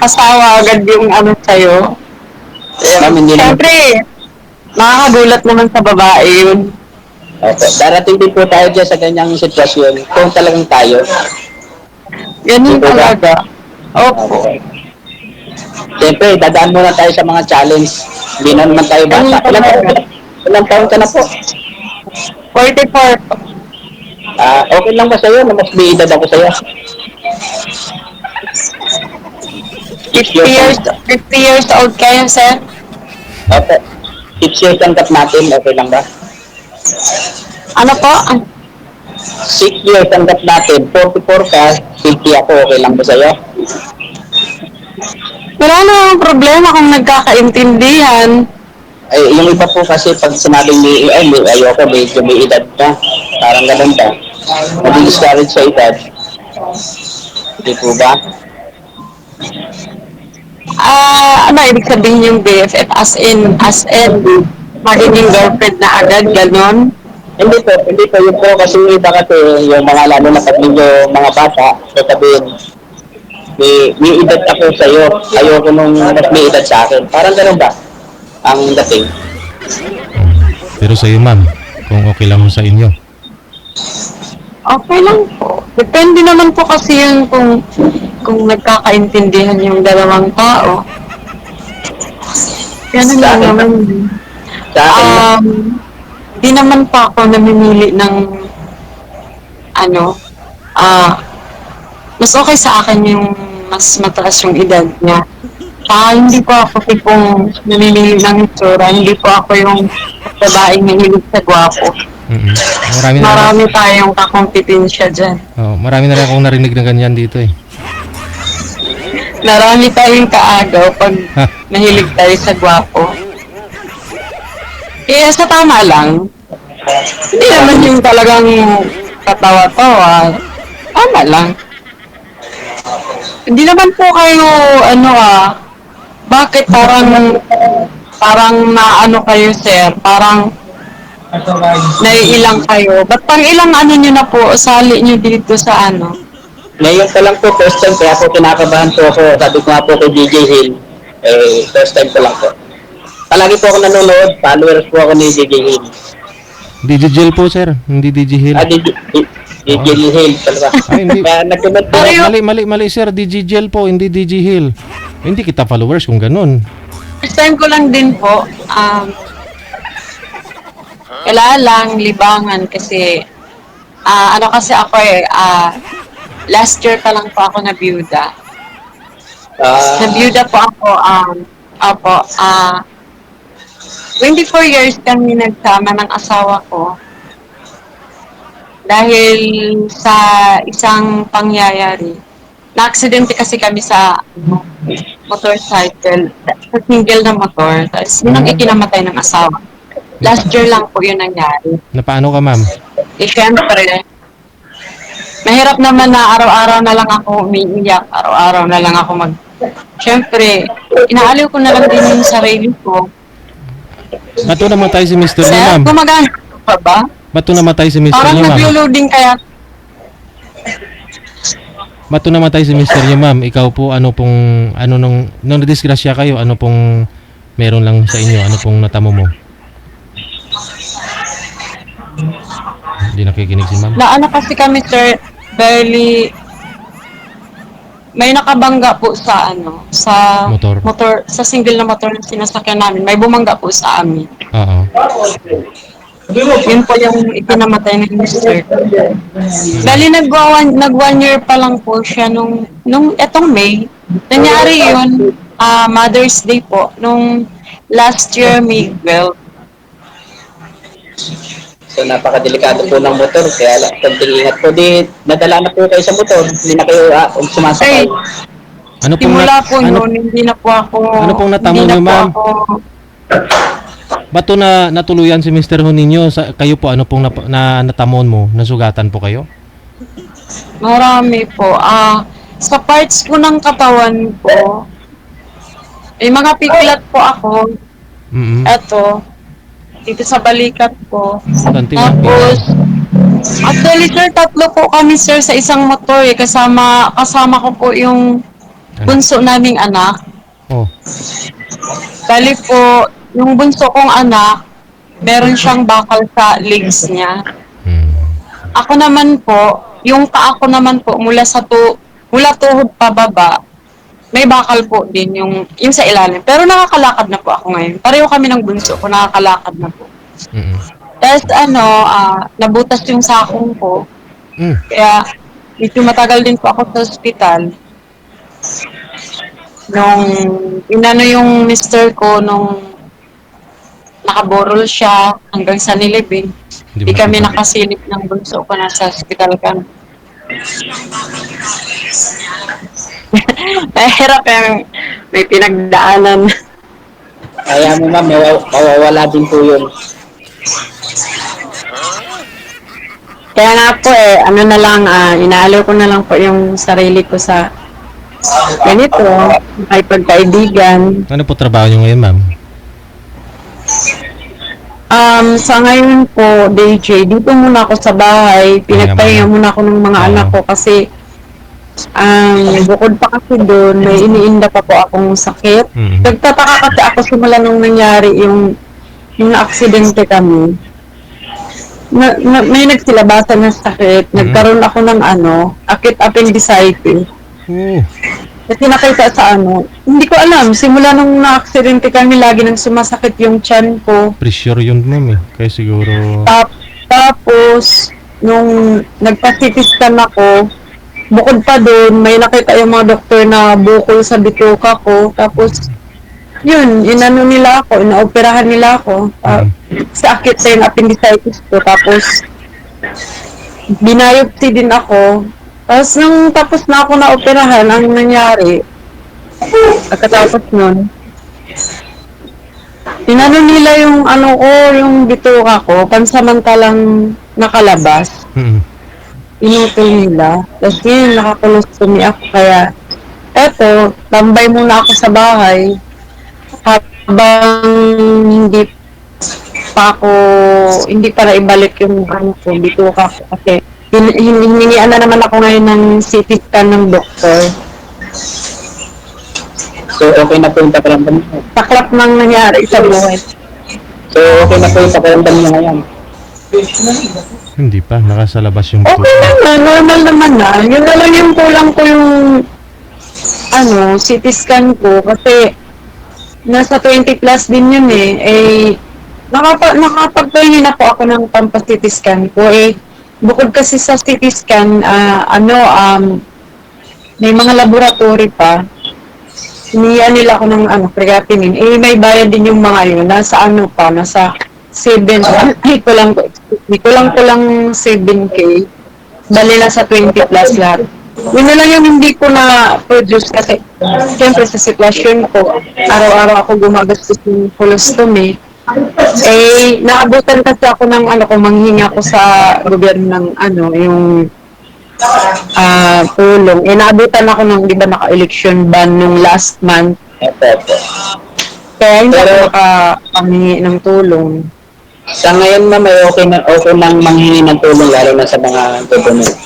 asawa agad yung sa'yo. Ma'am, hindi naman. Siyempre, Nakakagulat naman sa babae yun. Opo. Darating din po tayo dyan sa ganyang sitwasyon kung talagang tayo. Ganun Diba? talaga. Opo. Siyempre, dadaan muna tayo sa mga challenge. Hindi na naman tayo bata. Ilang taon ka na po? 44 po. Okay lang ba sa'yo na mas may edad ako sa'yo? 50 years old kayo, sir? Opo. 6 years ang gap natin. Okay lang ba? Ano po? 6 years ang gap natin. 44 ka, 50 ako. Okay lang ba sa'yo? Wala namang problema kung nagkakaintindihan. Ay, yung iba po kasi pag sinabing ayoko, medyo may edad na. Parang ganun ba? Madi-discourage sa edad. Hindi po ba? Ano ibig sabihin yung BFF? As in, magiging girlfriend na agad, ganon? Hindi po. Yung po kasi yung iba kasi, yung mga lalo na pag ninyo mga bata, sasabihin, may edad ako sa'yo. Ayoko nung mas may edad sa akin. Parang ganun ba? Ang dating. Pero sa iyo, ma'am, kung okay lang sa inyo. Okay lang po. Depende naman po kasi yun kung nagkakaintindihan yung dalawang tao. Ganun lang naman. Sa akin, Di naman pa ako namimili ng mas okay sa akin yung mas mataas yung edad niya. Hindi po ako tipong namimili ng itsura. Hindi po ako yung babaeng mahilig sa gwapo. Marami tayong kakompetensya dyan. Marami na rin akong narinig na ganyan dito eh. Marami tayong kaagaw pag mahilig tayo sa gwapo. Kaya sa tama lang, hindi naman yung talagang katawa-tawa. Tama lang. Hindi naman po kayo, bakit parang naano kayo, sir? Parang naiilang kayo. Ba't pang ilang nyo na po, sali nyo dito sa ngayon pa lang po, first time, kaya po kinakabahan po ako. Sabi ko nga po kay DJ Hill, first time ko lang po. Palagi po ako nanonood, followers po ako ni DJ Hill. DJ Jill po, sir. Hindi DJ Hill. DJ Hill talaga. Ay, hindi. Kaya nag-comment po. Mali, sir. DJ Jill po, hindi DJ Hill. Hindi kita followers kung ganun. first time ko lang din po, kailangan libangan kasi, kasi ako last year pa lang po ako nabiyuda. Nabiyuda po ako, 24 years kami nagsama ng asawa ko. Dahil sa isang pangyayari, na-aksidente kasi kami sa motorcycle, sa single na motor, tapos yun ang ikinamatay ng asawa. Last year lang po yun nangyari. Na paano ka, ma'am? Siyempre, mahirap naman na araw-araw na lang ako umiiyak, araw-araw na lang ako Siyempre, inaaliw ko na lang din yung sarili ko. Ba't to namatay si Mr. niyo, Sir, ma'am? gumagana pa ba? Ba't to namatay si Mr. Parang niyo, ma'am? nag-loading kaya. Ba't to namatay si Mr. niyo, ma'am? Ikaw po, nung nadisgrasya kayo, ano pong meron lang sa inyo? Ano pong natamo mo? Hindi nakikinig si ma'am. Kasi kami, sir, barely may nakabangga po sa sa Motor. sa single na motor na sinasakyan namin. May bumangga po sa amin. Oo. Yun po yung ikinamatay ni Mr. Dali nag 1 year pa lang po siya nung etong May. Nangyari yun, Mother's Day po, nung last year, May 12. So napakadelikado po ng motor, kaya konting ingat po. Nadala na po kayo sa motor, hindi na kayo sumasakay. Ano pong Simula po noon, hindi na po ako... Ano pong natamo hindi na niyo, po ma'am? ako- Ba't to na natuluyan si Mr. Ho ninyo? Kayo po, ano pong natamon mo? Nasugatan po kayo? Marami po. Sa parts po ng katawan ko, may mga piklat po ako. Eto, dito sa balikat ko. Tapos, actually sir, 3 po kami sir sa isang motor eh. Kasama ko po yung bunso naming anak. Oh. Bali po, yung bunso kong anak, meron siyang bakal sa legs niya. Hmm. Ako naman po, yung paa ko naman po mula tuhod pababa, may bakal po din yung sa ilalim. Pero nakakalakad na po ako ngayon. Pareho kami ng bunso ko, nakakalakad na po. Mm. Tapos nabutas yung sakong ko. Mm. Kaya medyo matagal din po ako sa ospital. Nung inano yung mister ko nung nakaborol siya hanggang sa nilibing. Hindi Di mo kami nakita. nakasilip ng bunso ko, nasa ospital kami. Mahirap yung may pinagdaanan. Kaya mo ma'am, mawawala din po yun. Kaya nga po ano na lang, inaalaw ko na lang po yung sarili ko sa ganito, ay pagkaibigan. Ano po trabaho niyo ngayon, ma'am? Sa ngayon po, DJ, dito muna ako sa bahay. Pinagpahinga muna ako ng mga anak ko kasi bukod pa kasi doon, may iniinda pa po akong sakit. Mhm. Nagtataka kasi ako simula nung nangyari yung na-aksidente kami. May nagsilabasan ng sakit. Nagkaroon ako ng acute appendicitis. Oh. Kasi nakita sa hindi ko alam, simula nung na-aksidente kami, lagi nang sumasakit yung tiyan ko. Pressure yun, ma'am eh. Kaya siguro... Tapos, nung nagpa-CT scan ako, bukod pa doon, may nakita yung mga doktor na bukol sa bituka ko. Tapos, yun, inano nila ako, inaoperahan nila ako. Sa akit sa yung appendicitis ko. Tapos, binayopsi din ako. Tapos, nung tapos na ako na-operahan, ang nangyari, pagkatapos nun, inano nila yung yung bituka ko, pansamantalang nakalabas. Mm. Inutol nila. Tapos yun, nakakolostomy ako. Kaya, eto, tambay muna ako sa bahay habang hindi pa naibalik yung bituka ko. Kasi, hiningian na naman ako ngayon ng CT scan ng doktor. So, okay na po yung pakiramdam niyo. Taklap nang nangyari sa buhay. So, okay na po yung pakiramdam niyo ngayon. Hindi pa. Nakasalabas yung Okay naman, normal naman na. Yun na lang yung kulang ko yung CT scan ko kasi nasa 20 plus din yun nakapagpahingi na po ako ng pampa-CT scan ko bukod kasi sa CT scan, may mga laboratory pa. Iniya nila ako ng creatinine. May bayad din yung mga yun. Nasa nasa 7, kulang 7K. Bali na sa 20 plus lahat. Yun na lang yung hindi ko na-produce kasi siyempre sa sitwasyon ko, araw-araw ako gumagastos ng colostomy. Naabutan kasi ako ng manghinga ko sa gobyerno ng yung tulong. Naabutan ako ng, di ba, naka-election ban nung last month. Kaya hindi ako nakapanghingi ng tulong. Sa ngayon na may okay lang manghingi ng tulong lalo na sa mga government.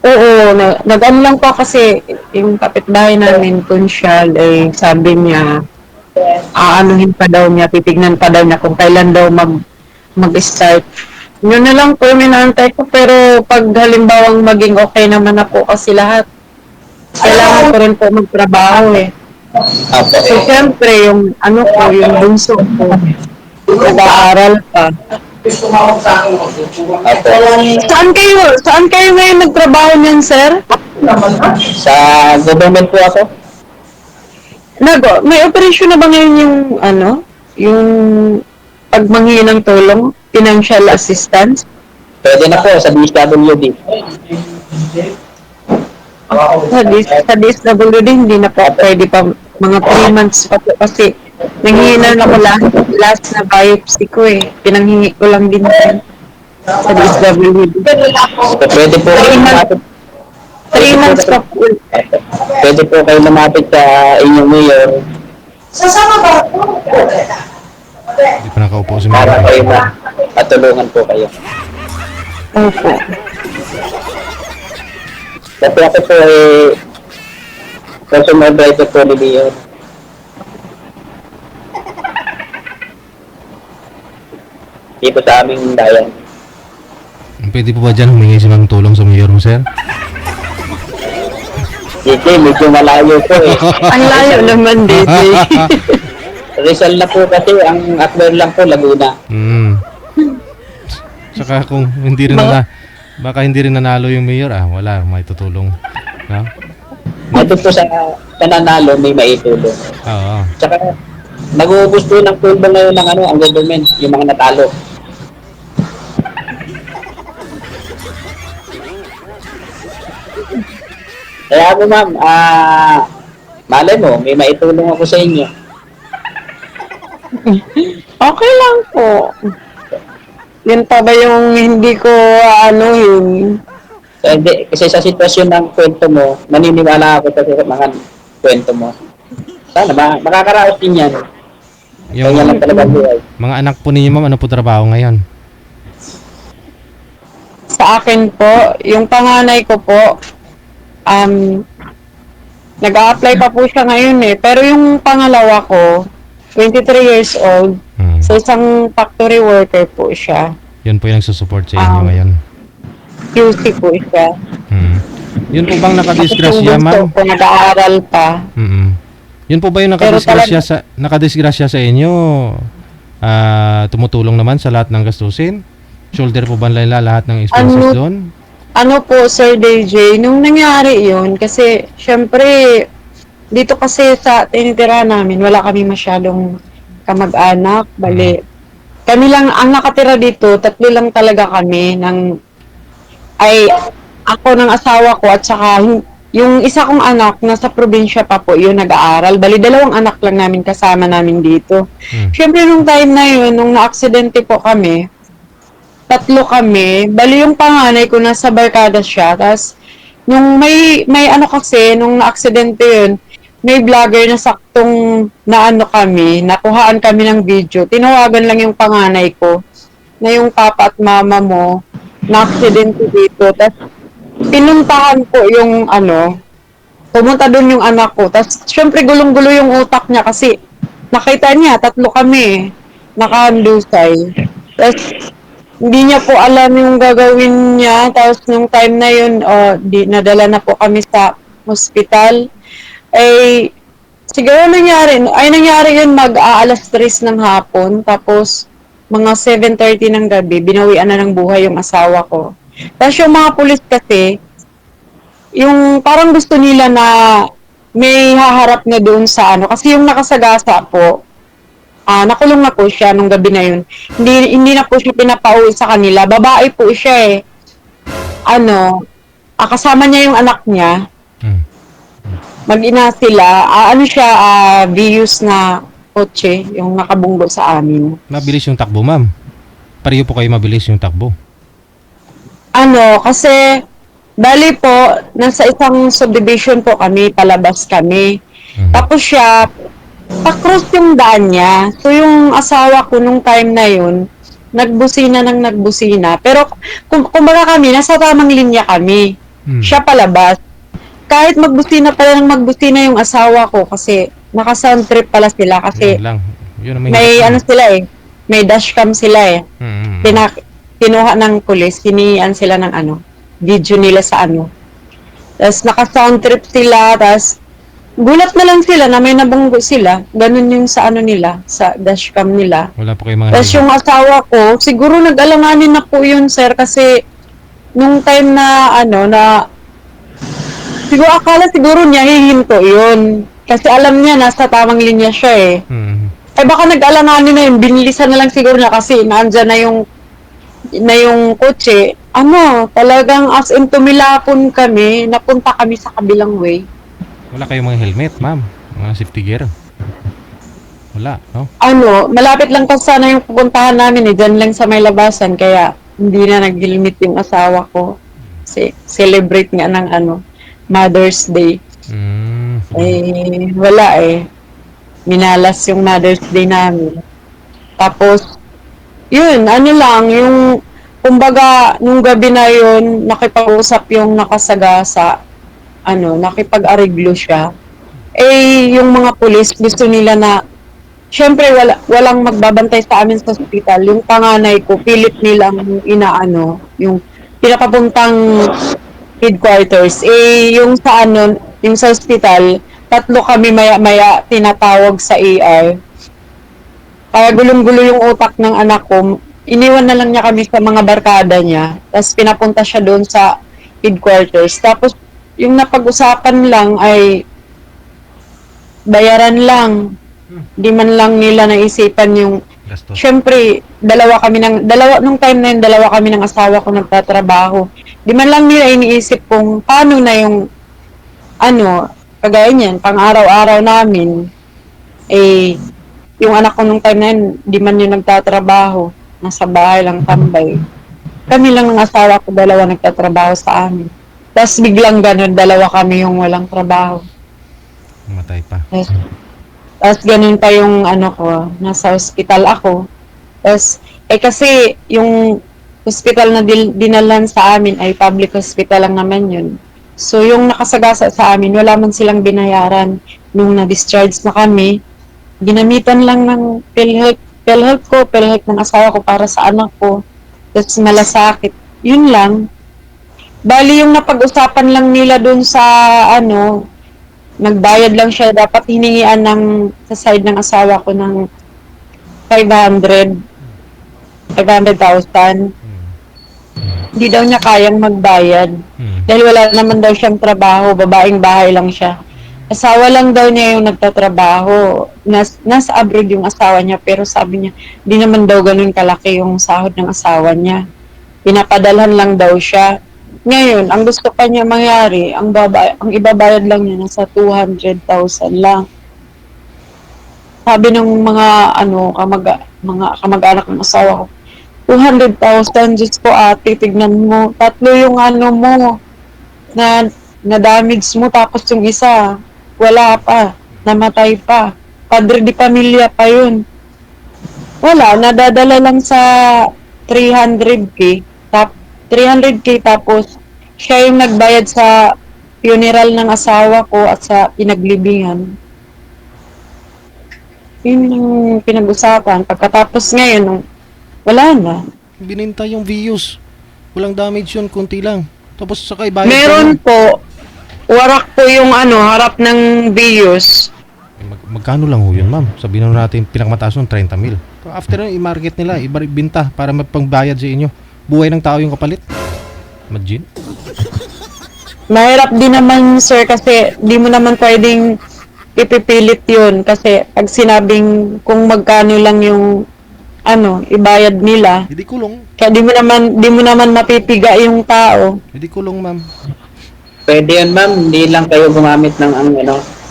Oo, nag-ano lang po kasi yung kapitbahay namin, Kunsyal, sabi niya, titignan pa daw niya kung kailan daw mag-start. Yun na lang po yung inaantay ko, pero pag halimbawang maging okay naman na po kasi lahat, kailangan ko rin po magtrabaho So, siyempre, yung yung bunso ko, nag-aaral pa. Saan kayo ngayon nagtrabaho niyan, sir? Sa government po ako. May operasyon na ba ngayon yung pagmanghingi ng tulong, financial assistance? Pwede na po sa DSWD. Sa DSWD, hindi na po pwede pa, mga 3 months pa po kasi nanghihinal ako last na biopsy ko pinanghingi ko lang din sa DSWD. So, pwede po kayo lumapit. 3 months pa po. Pwede po kayo lumapit sa inyong mayor Hindi pa nakaupo si para ma'am. kayo matulungan po kayo. Opo. Kasi ako po personal driver po ni Mayor. dito sa aming bayan. Pwede po ba dyan humingi siya ng tulong sa mayor mo, sir? DJ, medyo malayo po eh. Ang layo naman, DJ. Rizal na po kasi, ang acquire lang po, Laguna. Saka kung hindi rin baka hindi rin nanalo yung mayor, wala, may tutulong. No? Ito po sa nanalo, may maitulong. Oo. Tsaka, nag-uubos po ng tulong ngayon ng ang government, yung mga natalo. Kaya ako ma'am, malay mo, may maitulong ako sa inyo. Okay lang po. Yun pa ba yung hindi ko yun? Kasi sa sitwasyon ng kwento mo, naniniwala ako sa mga kwento mo. Sana makakaraos din yan. Yung Kaya lang talaga buhay. mga anak po ninyo, ma'am, ano po trabaho ngayon? Sa akin po, yung panganay ko po, nag-a-apply pa po siya ngayon eh. Pero yung pangalawa ko, 23 years old, sa isang factory worker po siya. Yun po yung nagsusupport sa inyo ngayon. QC po siya. Yun po bang Tapos nakadisgrasya, yung bunso ma'am? ko, nag-aaral pa. Yun po ba yung nakadisgrasya sa inyo? Tumutulong naman sa lahat ng gastusin? Shoulder po ba nila lahat ng expenses doon? Ano po, Sir DJ, nung nangyari yun, kasi syempre, dito kasi sa tinitira namin, wala kami masyadong kamag-anak, bali. Kami lang, ang nakatira dito, 3 lang talaga kami, ako ng asawa ko, at saka yung isa kong anak, nasa probinsya pa po, yun nag-aaral. Bali, 2 anak lang namin kasama namin dito. Syempre, nung time na yun, nung na-aksidente po kami, 3 kami. Bali yung panganay ko nasa barkada siya. Tapos, nung may kasi, nung na-aksidente yun, may vlogger na saktong kami, nakuhaan kami ng video. Tinawagan lang yung panganay ko na yung papa at mama mo na-aksidente dito. Tapos, pinuntahan po yung pumunta doon yung anak ko. Tapos, syempre gulong-gulo yung utak niya kasi nakita niya, 3 kami, nakahandusay. Tapos, hindi niya po alam yung gagawin niya. Tapos, nung time na yun, nadala na po kami sa hospital. Siguro nangyari yun mag-aalas 3 ng hapon. Tapos, mga 7:30 ng gabi, binawian na ng buhay yung asawa ko. Tapos yung mga pulis kasi, yung parang gusto nila na may haharap na doon sa kasi yung nakasagasa po, nakulong na po siya nung gabi na yun. Hindi na po siya pinapauwi sa kanila. Babae po siya eh. Kasama niya yung anak niya. Mag-ina sila. Vius na kotse, yung nakabunggo sa amin. Mabilis yung takbo, ma'am. Pareho po kayo mabilis yung takbo. Kasi, bali po, nasa isang subdivision po kami, palabas kami. Tapos siya, pa-cross yung daan niya. So, yung asawa ko nung time na yun, nagbusina. Pero, kumbaga kami, nasa tamang linya kami. Siya palabas. Kahit magbusina yung asawa ko kasi naka-sound trip pala sila kasi Yun ang may sila eh. May dashcam sila eh. Kinuha ng pulis, hinian sila ng video nila sa Tapos naka-sound trip sila, tapos gulat na lang sila na may nabunggo sila. Ganun yung sa nila, sa dashcam nila. Wala po kayo mga Tapos yung asawa ko, siguro nag-alanganin na po yun, sir, kasi nung time na siguro akala niya hihinto yun. Kasi alam niya, nasa tamang linya siya eh. Baka nag-alanganin na yun, binilisan na lang siguro niya kasi naandyan na yung kotse. Talagang as in tumilapon kami, napunta kami sa kabilang way. Wala kayong mga helmet, ma'am? Mga safety gear? Wala, no? Malapit lang pa sana yung pupuntahan namin eh, dyan lang sa may labasan, kaya hindi na nag-helmet yung asawa ko. Celebrate nga ng Mother's Day. Wala eh. Minalas yung Mother's Day namin. Tapos, yun, yung, kumbaga, nung gabi na yun, nakipag-usap yung nakasagasa, nakipag-ariglo siya. Yung mga pulis, gusto nila na syempre walang magbabantay sa amin sa ospital. Yung panganay ko, pilit nilang inaano, yung pinapapuntang headquarters. Eh, yung sa ano, yung sa ospital, tatlo kami maya-maya tinatawag sa AR. Kaya gulong-gulo yung utak ng anak ko. Iniwan na lang niya kami sa mga barkada niya. Tapos pinapunta siya doon sa headquarters. Tapos yung napag-usapan lang ay bayaran lang. Di man lang nila naisipan yung Gastos. syempre, nung time na yun, dalawa kami ng asawa ko nagtatrabaho. Di man lang nila iniisip kung paano na yung kagaya niyan, pang araw-araw namin, eh, yung anak ko nung time na yun, di man yun nagtatrabaho. Nasa bahay lang tambay. Kami lang ng asawa ko, dalawa nagtatrabaho sa amin. Tapos biglang ganun, dalawa kami yung walang trabaho. Matay pa. Tapos ganun pa yung ko, nasa hospital ako. Tapos, kasi yung hospital na dinalan sa amin ay public hospital lang naman yun. So yung nakasagasa sa amin, wala man silang binayaran. Nung na-discharge na kami, ginamitan lang ng PhilHealth ko, PhilHealth ng asawa ko para sa anak ko. Tapos malasakit. Yun lang. Bali yung napag-usapan lang nila dun sa nagbayad lang siya, dapat hiningian sa side ng asawa ko ng 500,000. Hindi daw niya kayang magbayad. Dahil wala naman daw siyang trabaho, babaeng bahay lang siya. Asawa lang daw niya yung nagtatrabaho. Nasa abroad yung asawa niya, pero sabi niya, di naman daw ganun kalaki yung sahod ng asawa niya. Pinapadalhan lang daw siya. Ngayon, ang gusto pa niya mangyari, ang ibabayad lang niya nasa 200,000 lang. Sabi ng mga kamag-anak ng asawa ko, 200,000, Diyos ko ate, tignan mo. Tatlo yung mo, na damage mo, tapos yung isa, wala pa, namatay pa. Padre di pamilya pa yun. Wala, nadadala lang sa 300K. 300K tapos siya yung nagbayad sa funeral ng asawa ko at sa pinaglibingan. Yun yung pinag-usapan. Pagkatapos ngayon, wala na. Bininta yung views. Walang damage yun, kunti lang. Tapos saka ibayad Meron ka po, warak po yung harap ng bios. magkano lang ho yun, ma'am? Sabihin na natin, pinakamataas nun, 30 mil. After nun, i-market nila, ibinta para magpangbayad sa inyo. Buhay ng tao yung kapalit. Imagine. Mahirap din naman, sir, kasi di mo naman pwedeng ipipilit yun. Kasi pag sinabing kung magkano lang yung ibayad nila, Hindi kulong. kaya di mo naman mapipiga yung tao. Hindi kulong, ma'am. Pwede yun, ma'am. Hindi lang kayo gumamit ng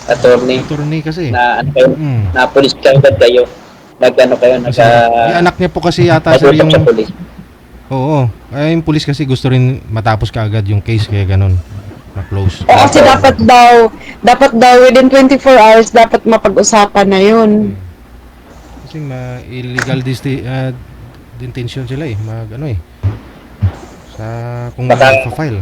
attorney. Attorney kasi. Na kayo, na police kayo. Kayo, Kasi, yung anak niya po kasi yata, sir, yung... sa police. Oo. Yung police kasi gusto rin matapos kaagad yung case, kaya ganun. Na-close. Kasi dapat daw within 24 hours dapat mapag-usapan na yun. Kasi illegal detention sila sa kung file.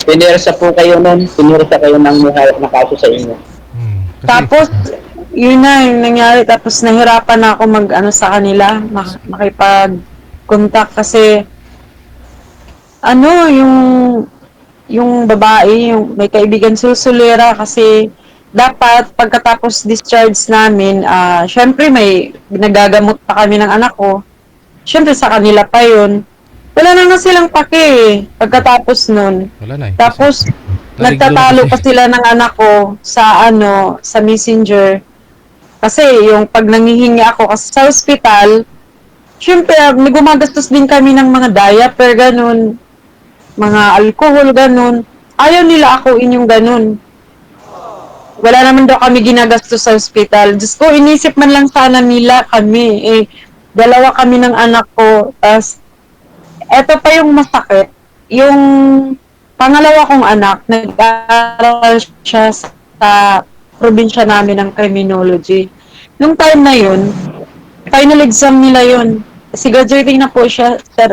Pinirsa po kayo nun. Pinirsa kayo ng mahal na kaso sa inyo. Kasi, Tapos yun na yung nangyari, tapos nahirapan na ako sa kanila, makipag-contact kasi yung babae, yung may kaibigan susulira kasi dapat pagkatapos discharge namin, syempre may nagagamot pa kami ng anak ko. Syempre sa kanila pa yun. Wala na silang pake pagkatapos nun. wala na eh. Tapos nagtatalo pa sila ng anak ko sa sa Messenger. Kasi yung pag nangihingi ako kasi sa ospital, syempre gumagastos din kami ng mga diaper, ganun, mga alcohol, ganun. Ayaw nila ako inyong ganun. Wala naman daw kami ginagastos sa ospital. Diyos ko, inisip man lang sana nila kami. Dalawa kami ng anak ko. Tapos, eto pa yung masakit. Yung pangalawa kong anak, nag-aaral siya sa probinsya namin ng criminology. Nung time na yun, final exam nila yun. Kasi graduating na po siya, sir.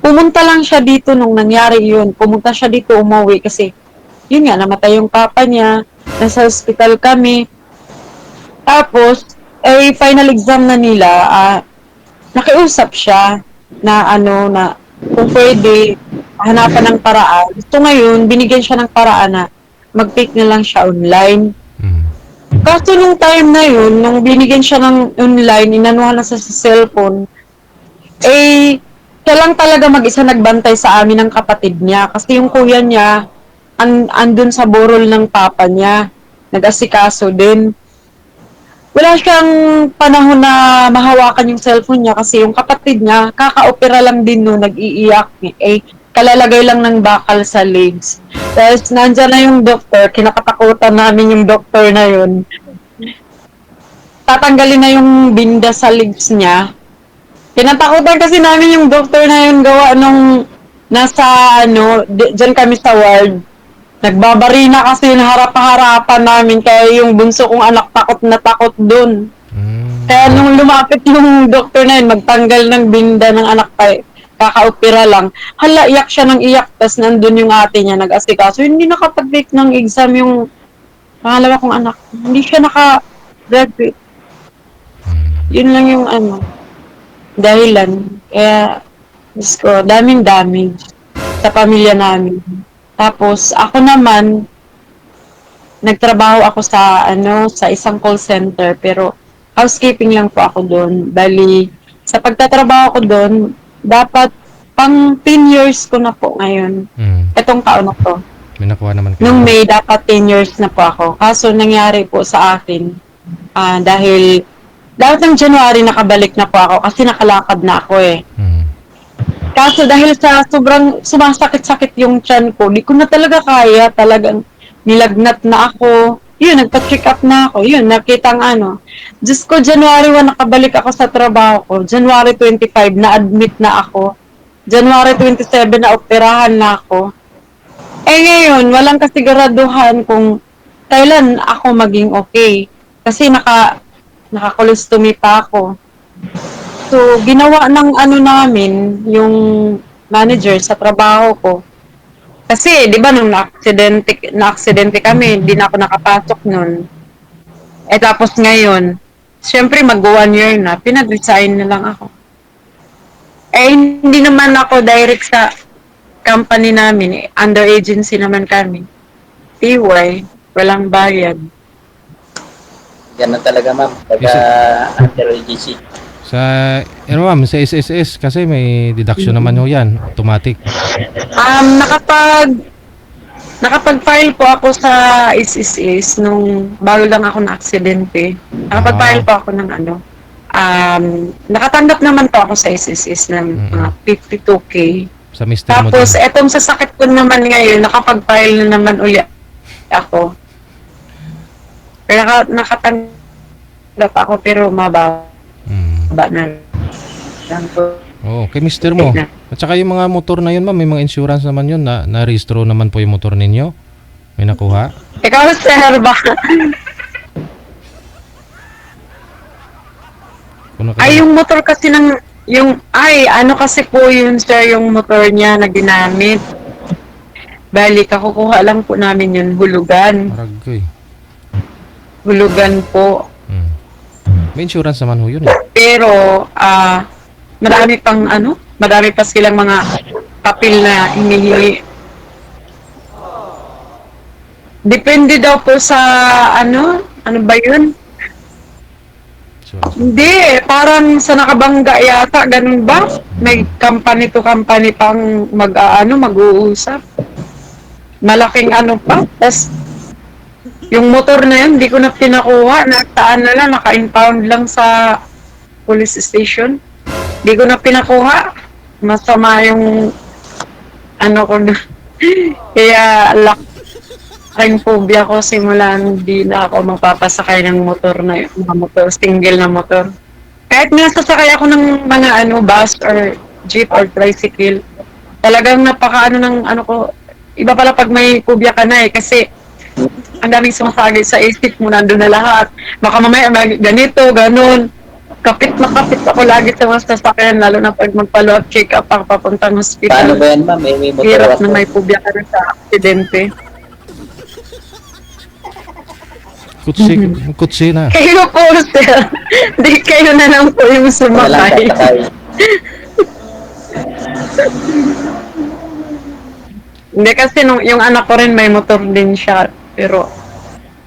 Pumunta lang siya dito nung nangyari yun. Pumunta siya dito, umuwi kasi yun nga, namatay yung papa niya. nasa hospital kami. Tapos, final exam na nila, nakiusap siya na na kung pwede, hanapan ng paraan. So ngayon, binigyan siya ng paraan na mag-take na lang siya online. Mm. Kaso nung time na yun, nung binigyan siya ng online, inanuhan na sa cellphone, siya lang talaga mag-isa nagbantay sa amin ng kapatid niya. Kasi yung kuya niya, andun sa burol ng papa niya. Nag-asikaso din. Wala siyang panahon na mahawakan yung cellphone niya kasi yung kapatid niya, kaka-opera lang din no, nag-iiyak. Kalalagay lang ng bakal sa legs. Tapos nandyan na yung doktor, kinakatakutan namin yung doktor na yun. Tatanggalin na yung binda sa legs niya. Kinatakutan kasi namin yung doktor na yun gawa nung nasa dyan kami sa ward. Nagbabarina kasi yung harap-harapan namin kaya yung bunso kong anak takot na takot dun. Kaya nung lumapit yung doktor na yun, magtanggal ng binda ng anak kaka-opera lang. Hala, iyak siya ng iyak, tas nandun yung ate niya, nag-asikaso. Hindi nakapag-take ng exam yung pangalawa kong anak. Hindi siya naka-graduate. Yun lang yung dahilan. Kaya, Diyos ko, daming damage sa pamilya namin. Tapos, ako naman, nagtrabaho ako sa isang call center, pero housekeeping lang po ako doon. Bali, sa pagtatrabaho ko doon, dapat pang 10 years ko na po ngayon. Itong taon na to. May nakuha naman kayo. Nung May, dapat 10 years na po ako. Kaso nangyari po sa akin, dahil dapat ng January nakabalik na po ako kasi nakalakad na ako eh. Kaso dahil sa sobrang sumasakit-sakit yung tiyan ko, di ko na talaga kaya, talagang nilagnat na ako. Yun, nagpa-check up na ako. Yun, nakitang Diyos ko, January 1 nakabalik ako sa trabaho ko. January 25, na-admit na ako. January 27, na-operahan na ako. Ngayon, walang kasiguraduhan kung kailan ako maging okay. Kasi naka-colostomy pa ako. So, ginawa ng namin, yung manager sa trabaho ko. Kasi, di ba, nung na-aksidente kami, hindi na ako nakapasok nun. Tapos ngayon, syempre mag-1 year na, pinag-resign na lang ako. Hindi naman ako direct sa company namin, under agency naman kami. TY, walang bayad. Ganun talaga, ma'am. Pagka under agency. Ma'am, sa SSS kasi may deduction naman ho yan, automatic. Nakapag-file po ako sa SSS nung bago lang ako na-aksidente. Nakapag-file po ako ng nakatanggap naman po ako sa SSS ng mga 52K. Sa Mr. mo Tapos, din. etong sa sakit ko naman ngayon, nakapag-file na naman uli ako. Pero nakatanggap ako pero mababa na lang po. Kay Mr. mo. At saka yung mga motor na yun, ma'am, may mga insurance naman yun, na-rehistro naman po yung motor ninyo. May nakuha. Ikaw, sir, ba? Yung motor kasi kasi po yun, sir, yung motor niya na ginamit. Bali, kakukuha lang po namin yun, hulugan. Maragay. Hulugan po. May insurance naman ho yun eh. Pero, marami pa silang mga papel na hinihingi. Depende daw po sa, ano ba yun? Hindi, parang sa nakabangga yata, ganun ba? May company to company pang mag-uusap. Malaking pa. Tapos, yung motor na yun, hindi ko na pinakuha. Nagtaan na lang, naka-impound lang sa police station. Hindi ko na pinakuha. Masama yung ko na. Kaya, laking phobia ko simula hindi na ako magpapasakay ng motor na yun. Motor, single na motor. Kahit nasasakay ako ng mga bus or jeep or tricycle, talagang ko, iba pala pag may phobia ka na kasi ang daming sumasagay sa isip mo, nandun na lahat. Baka mamaya ganito, ganun. Kapit ako lagi sa mga sasakyan, lalo na pag magpa-follow-up check-up ang papuntang hospital. Paano ba yan, ma'am? May motor Hirap ako. na may phobia ka na sa aksidente. Kutsi na. Kayo po, sir. Di kayo na lang po yung Wala sumakay. sasakay. Hindi kasi yung anak ko rin may motor din siya. Pero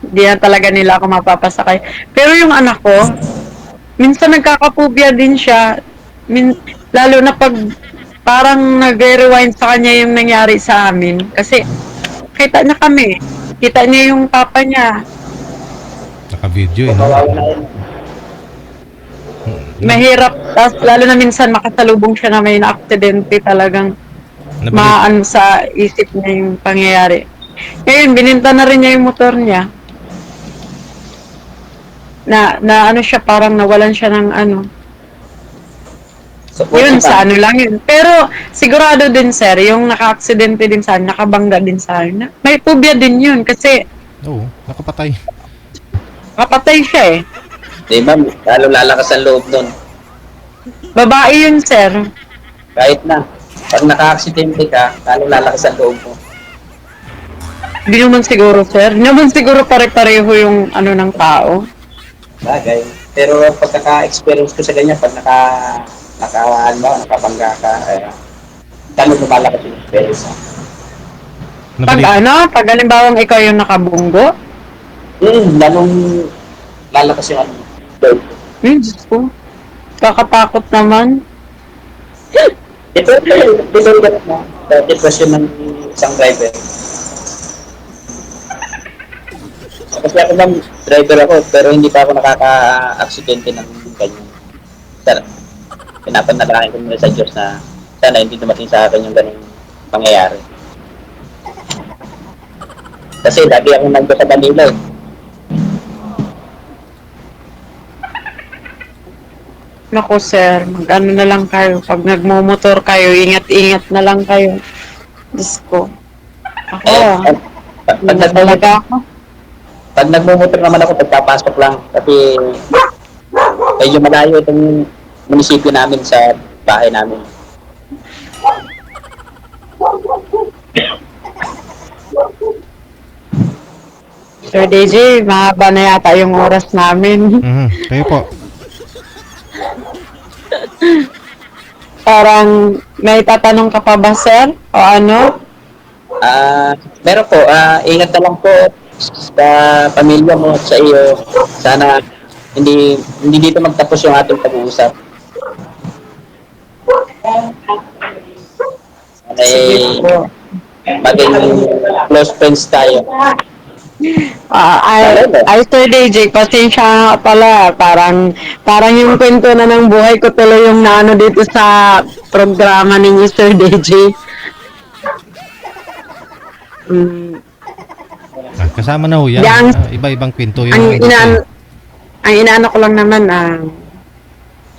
di na talaga nila ako mapapasakay. Pero yung anak ko, minsan nagkakapubya din siya. Lalo na pag parang nag-rewind sa kanya yung nangyari sa amin. Kasi kita niya kami. Kita niya yung papa niya. Naka-video eh. No? Kawawa na yun. Mahirap. Tapos lalo na minsan makasalubong siya na may na-aksidente talagang maano sa isip niya yung pangyayari. Ngayon, bininta na rin niya yung motor niya. Na ano siya, parang nawalan siya ng ano. So, Yun, buti pa. sa ano lang yun. Pero, sigurado din, sir, yung naka-aksidente din sa akin, nakabangga din sa akin. May phobia din yun, kasi Oo, nakapatay. kapatay siya eh. Di ba, lalo lalakas ang loob nun. Babae yun, sir. Kahit na, pag naka-aksidente ka, lalo lalakas ang loob mo. Hindi naman siguro, sir. Hindi naman siguro pare-pareho yung ano ng tao. Bagay. Pero pagkaka-experience ko sa ganyan, pag nakabangga ka, ganun lumalakas yung experience. Pag pag halimbawang ikaw yung nakabunggo, Lalong lalakas yung ano. Diyos ko. Kakatakot naman. Ito na. Depression ng isang driver. Kasi ako lang, driver ako, pero hindi pa ako nakaka-aksidente ng ganyan. Sana, pinapanalangin ko muna sa Diyos na sana hindi dumating sa akin yung ganung pangyayari. Kasi dati ako nandun sa Manila eh. Naku, sir, mag-ano na lang kayo. Pag nagmumotor kayo, ingat-ingat na lang kayo. Diyos ko. Ako, Pag hindi na talaga ako. Pag nagmumotor naman ako, pagpapasok lang. Kasi medyo malayo itong munisipyo namin sa bahay namin. Sir DJ, mahaba na yata yung oras namin. Kayo po. Parang may tatanong ka pa ba, sir? O ano? Meron po, ingat na lang po sa pamilya mo, sa iyo. Sana hindi dito magtapos yung ating pag-uusap. Sana maging close friends tayo. Sir DJ, pasensya nga pala. Parang yung kwento na ng buhay ko tuloy yung naano dito sa programa ninyo, Sir DJ. Kasama na ho yan. Yang- Iba-ibang kwento yung Ang inaano ko lang naman,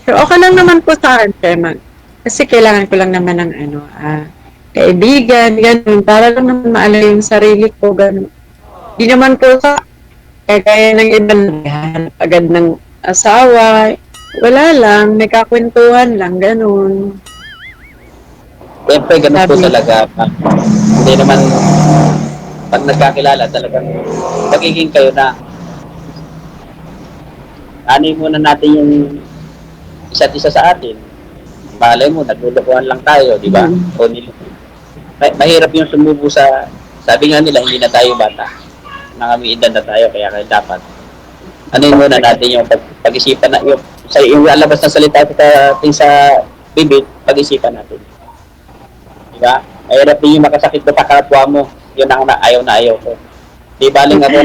sure, okay lang naman po sa akin, sir, kasi kailangan ko lang naman ng kaibigan, ganun, para lang naman maalala yung sarili ko, ganun. Di naman po sa kagaya ng ibang naghahanap agad ng asawa, wala lang, may kakwentuhan lang, ganun. Siyempre, ganun po talaga. Hindi naman, pag nagkakilala, talagang magiging kayo na. Aanin muna natin yung isa't isa sa atin. Malay mo, naglulukuhan lang tayo, di ba? O mahirap yung sumubo sa, sabi nga nila, hindi na tayo bata. Nakamiidan na tayo, kaya dapat. Aanin muna natin yung pag-isipan na, yung alabas ng salita sa bibig, pag-isipan natin. Di ba? Mahirap din yung makasakit ko sa kapwa mo. Yun ang ayaw na ayaw ko. Di baling ako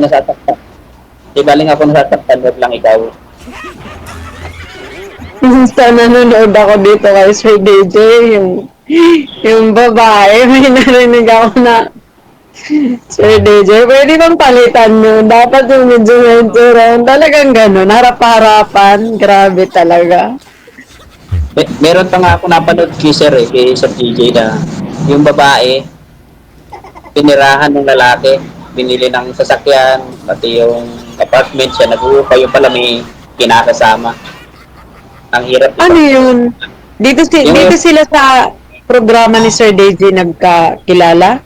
nasasaktan, wag lang ikaw. Sa nanonood ako dito kay Sir DJ, yung babae, may narinig ako na, Sir DJ, pwede bang palitan nyo? Dapat yung medyo ron. Talagang gano'n, harap-harapan. Grabe talaga. Meron pa nga ako napanood kay Sir DJ na yung babae, pinirahan ng lalaki, binili ng sasakyan, pati yung apartment siya, nag-uupa yung pala may kinakasama. Ang hirap. Ano yun? Dito sila sa programa ni Sir DJ nagkakilala?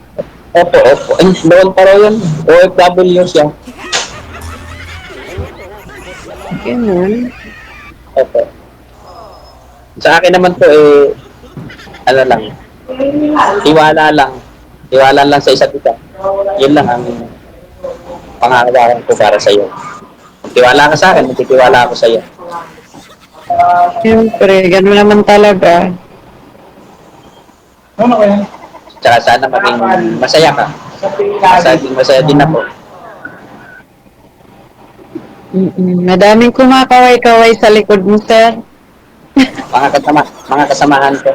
Opo. Noon pa raw yun. OFW siya. Ganun. Opo. Sa akin naman po, ano lang, tiwala lang. Tiwala lang sa isa't isa. Yun lang ang pangangalakan ko para sa iyo. Tiwala ka sa akin, magtitiwala ako sa iyo. Siyempre, ganun naman talaga. Tsaka sana maging masaya ka. Masaya din ako. Madaming kumakaway-kaway sa likod mo, sir. Mga kasamahan ko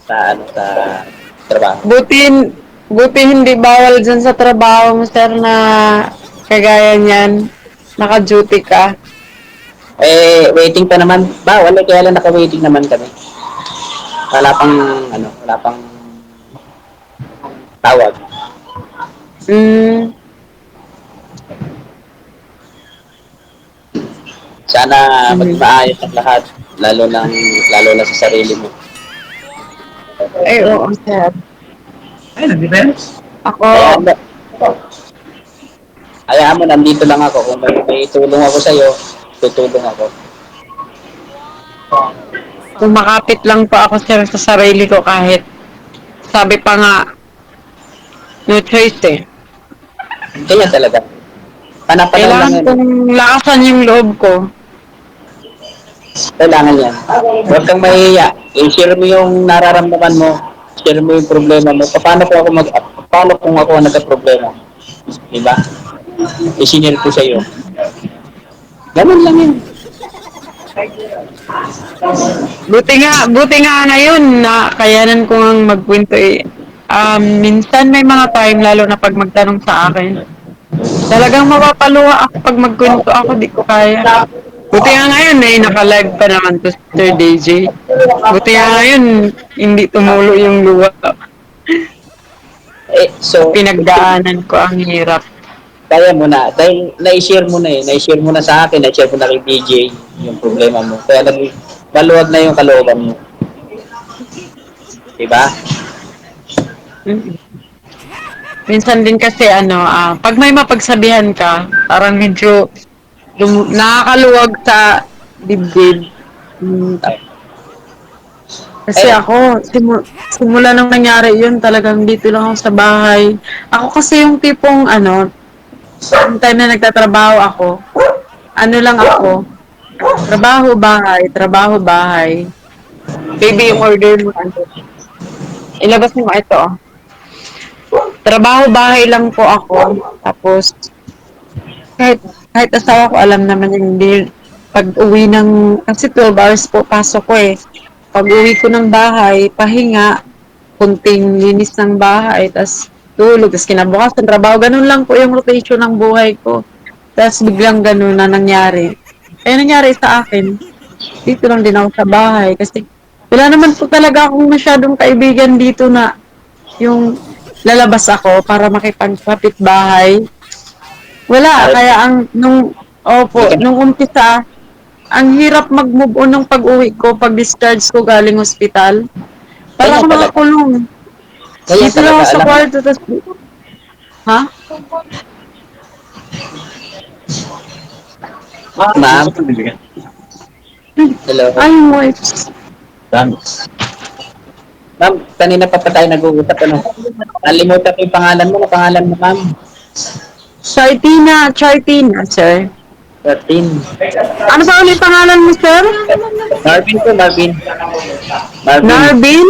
sa sa trabaho. Buti hindi bawal dyan sa trabaho mo, sir, na kagaya niyan. Naka-duty ka. Waiting pa naman. Bawal, kaya lang naka-waiting naman kami. Wala pang tawag. Sana maging maayos ang lahat, lalo na sa sarili mo. Ay, oo, sir. Ako, Hayaan mo, nandito lang ako. Kung may tulong ako sa iyo, tutulong ako. kumakapit lang po ako, sir, sa sarili ko kahit sabi pa nga, no choice eh. Kaya talaga. Panapanahon lang Kailangan yan. kong lakasan yung loob ko. Kailangan yan. Huwag kang mahihiya. I-share mo yung nararamdaman mo. Share mo yung problema mo. Paano kung ako ang nagka-problema? Diba? I-share ko sa iyo. Ganun lang yun. Buti nga ngayon na kayanan ko ngang magkwento eh. Minsan may mga time, lalo na pag magtanong sa akin, talagang mapapaluha ako pag magkwento ako, di ko kaya. Buti nga ngayon eh, naka-live pa naman to Sir DJ. Buti nga ngayon, hindi tumulo yung luha. So, Pinagdaanan ko ang hirap. kaya mo na. Dahil na-share mo na eh. Na-share mo na sa akin. Na-share mo na kay DJ yung problema mo. Kaya maluwag na yung kalooban mo. Diba? Minsan din kasi pag may mapagsabihan ka, parang medyo nakakaluwag sa dibdib. Kasi ako, simula nang nangyari yun, talagang dito lang ako sa bahay. Ako kasi yung tipong yung time na nagtatrabaho ako, lang ako, trabaho, bahay. Baby, yung order mo, ilabas mo ito, Trabaho, bahay lang po ako. Tapos, kahit asawa ko, alam naman yung pag uwi kasi 12 hours po pasok ko eh. Pag uwi ko ng bahay, pahinga, kunting linis ng bahay, tas tulog, tas kinabukasan, trabaho, ganun lang po yung rotation ng buhay ko. Tas biglang ganun na nangyari. Kaya nangyari sa akin, dito lang din ako sa bahay. Kasi wala naman po talaga akong masyadong kaibigan dito na yung lalabas ako para makipagkapit bahay. Wala, kaya nung umpisa, ang hirap mag-move on ng pag-uwi ko, pag-discharge ko galing ospital. Para ako nakakulong. Kaya Dito lang ako sa alam mo. kwarto, tas... Ha? Ma'am. Hello. Ay, mo. Ma'am, kanina pa tayo nag-uusap. Nalimutan ko yung pangalan mo. Ano pangalan mo, ma'am? Chartina, sir. 13. Ano pa ulit pangalan mo, sir? Marvin po, Marvin. Narvin?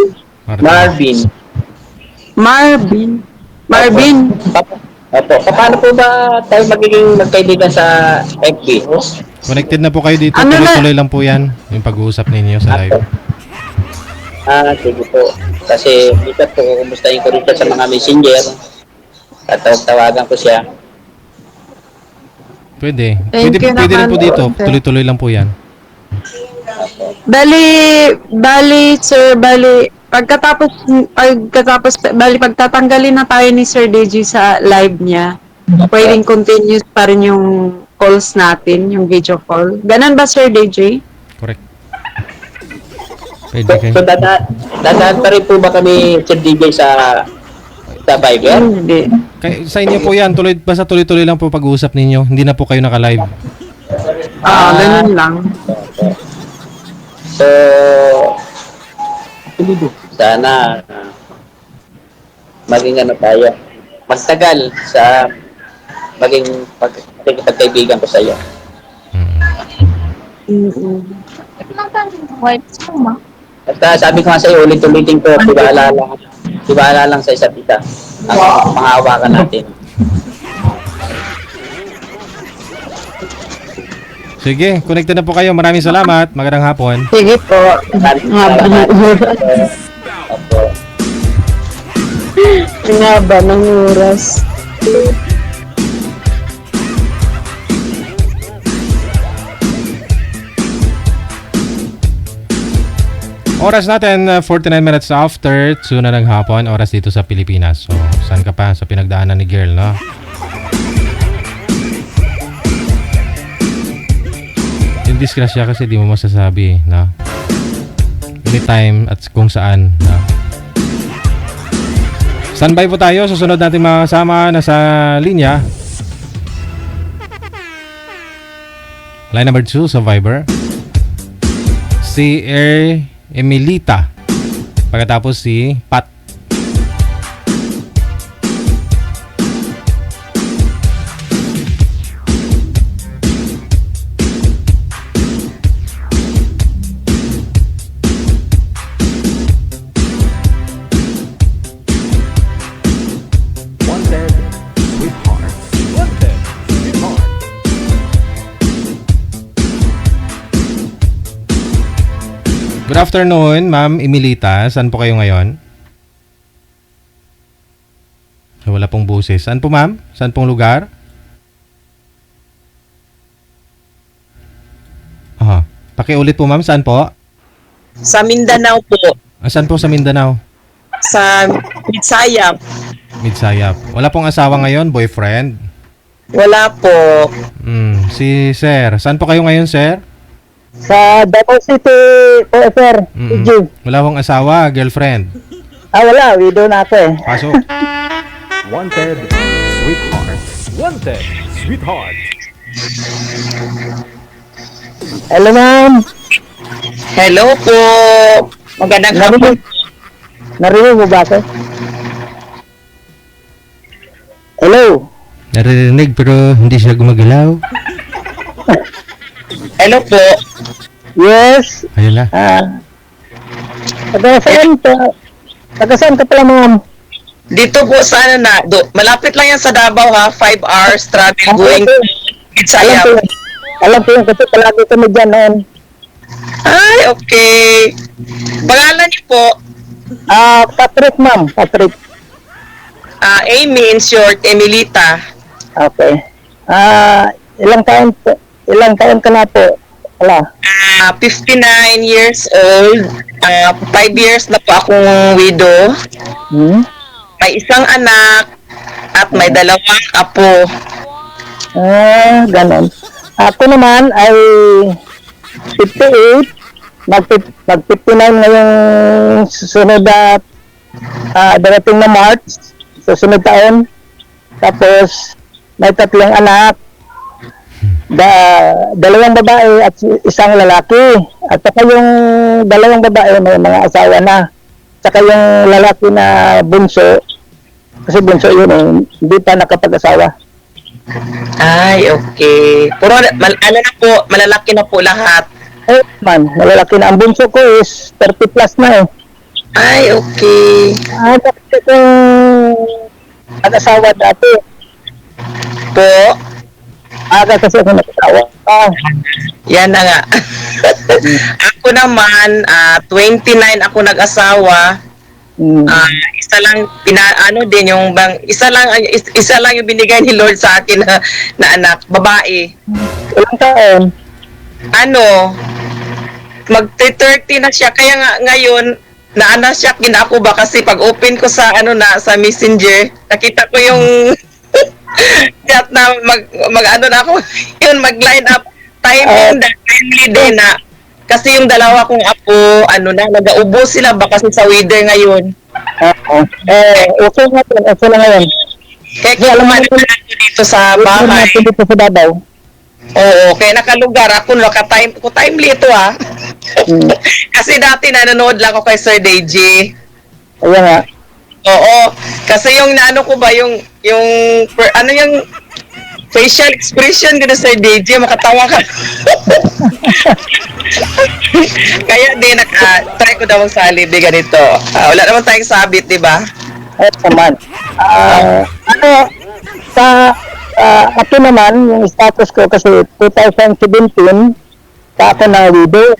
Marvin. Opo. Paano po ba tayo magiging magkaibigan sa FB? Connected na po kayo dito. Ano na- Tuloy-tuloy lang po yan. Yung pag-uusap ninyo sa live. Sige po. Kasi dito po, kumustahin ko rin siya sa mga messenger. At tawagan ko siya. Pwede. Thank you Pwede rin po naman, dito. sir. Tuloy-tuloy lang po yan. Pagtatanggalin na tayo ni Sir DJ sa live niya, pwedeng continuous pa rin yung calls natin, yung video call. Ganun ba, Sir DJ? Correct. Pwede kayo. So, dadaan pa rin po ba kami, Sir DJ, sa Viber? Hindi. Sa inyo po yan. Basta tuloy-tuloy lang po pag-uusap ninyo. Hindi na po kayo naka-live. Ganun lang. So, sana maging ano tayo, magtagal sa maging pagkaibigan ko sa iyo. At sabi ko nga sa iyo, ulit-ulitin ko, tiwala lang sa isa't isa. Ang mahawakan natin. Sige, connected na po kayo. Maraming salamat. Magandang hapon. Sige po. Nga ba ng oras? Opo. Nga ba ng oras? Oras natin, 49 minutes after 2 na ng hapon. Oras dito sa Pilipinas. So, saan ka pa sa pinagdaanan ni girl, no? Yung disgrasya kasi di mo masasabi, no? Anytime at kung saan, no? Standby po tayo. Susunod natin mga kasama na sa linya. Line number 2 sa Viber. Si Emilita. Pagkatapos si Pat. Wanted, sweetheart. Wanted, sweetheart. Good afternoon, Ma'am Emilita. Saan po kayo ngayon? Wala pong boses. Saan po, ma'am? Saan pong lugar? Aha. Pakiulit po, ma'am. Saan po? Sa Mindanao po. Saan po sa Mindanao? Sa Mitsayap. Midsayap. Wala pong asawa ngayon? Boyfriend? Wala po. Si Sir. Saan po kayo ngayon, Sir? Sa Davao City po, sir. Wala pong asawa, girlfriend. Wala. Widow na ako eh. Pasok. Wanted, sweetheart. Wanted, sweetheart. Hello, ma'am. Hello po. Magandang hapon. Narinig mo ba ako? Hello. Naririnig pero hindi siya gumagalaw. Hello po. Yes. Ayun na. Taga-saan ka pala, ma'am? Dito po sa ano na, malapit lang yan sa Davao ha, 5 hours travel going to Mitsayap. Alam ko yun kasi palagi kami dyan noon. Ay, okay. Pangalan niyo po, Patrick, ma'am. Patrick. Amy in short, Emilita. Okay. Ilang taon ka na po? Wala. 59 years old. 5 years na po akong widow. May isang anak at may 2 apo. Ganon. Ako naman ay 58. Mag-59 ngayong susunod at darating na March. Susunod taon. Tapos may 3 anak. 2 babae at 1 lalaki. At saka yung 2 babae may mga asawa na. Saka yung lalaki na bunso, kasi bunso yun eh, hindi pa nakapag-asawa. Ay, okay. Puro, ano na po, malalaki na po lahat. Malalaki na. Ang bunso ko is 30 plus na eh. Ay, okay. Kasi kung nag-asawa dati, Po, aga kasi ako nag-asawa. yan na nga. Ako naman, 29 ako nag-asawa. Isa lang isa lang yung binigay ni Lord sa akin na anak, babae. Ilang taon? Ano, mag-30 na siya, kaya nga ngayon na-shock din ako ba kasi pag open ko sa sa Messenger, nakita ko yung chat na mag-line up timely din na kasi yung 2 kong apo nag-aubo sila ba kasi sa weather ngayon. Okay na ngayon. Kaya kumain ako dito sa bahay. Dito sa Davao. Oo, kaya nakalugar ako, naka-time, ko timely ito ha. Kasi dati nanonood lang ako kay Sir Deji. Ayan nga. Oo, kasi yung naano ko ba, ano yung facial expression ko na Sir Deji, makatawa ka. Kaya di, try ko daw ang sali, di ganito. Wala naman tayong sabit, di ba? Ayun naman. Ano, sa ako naman, yung status ko kasi 2017, pa ako na widow.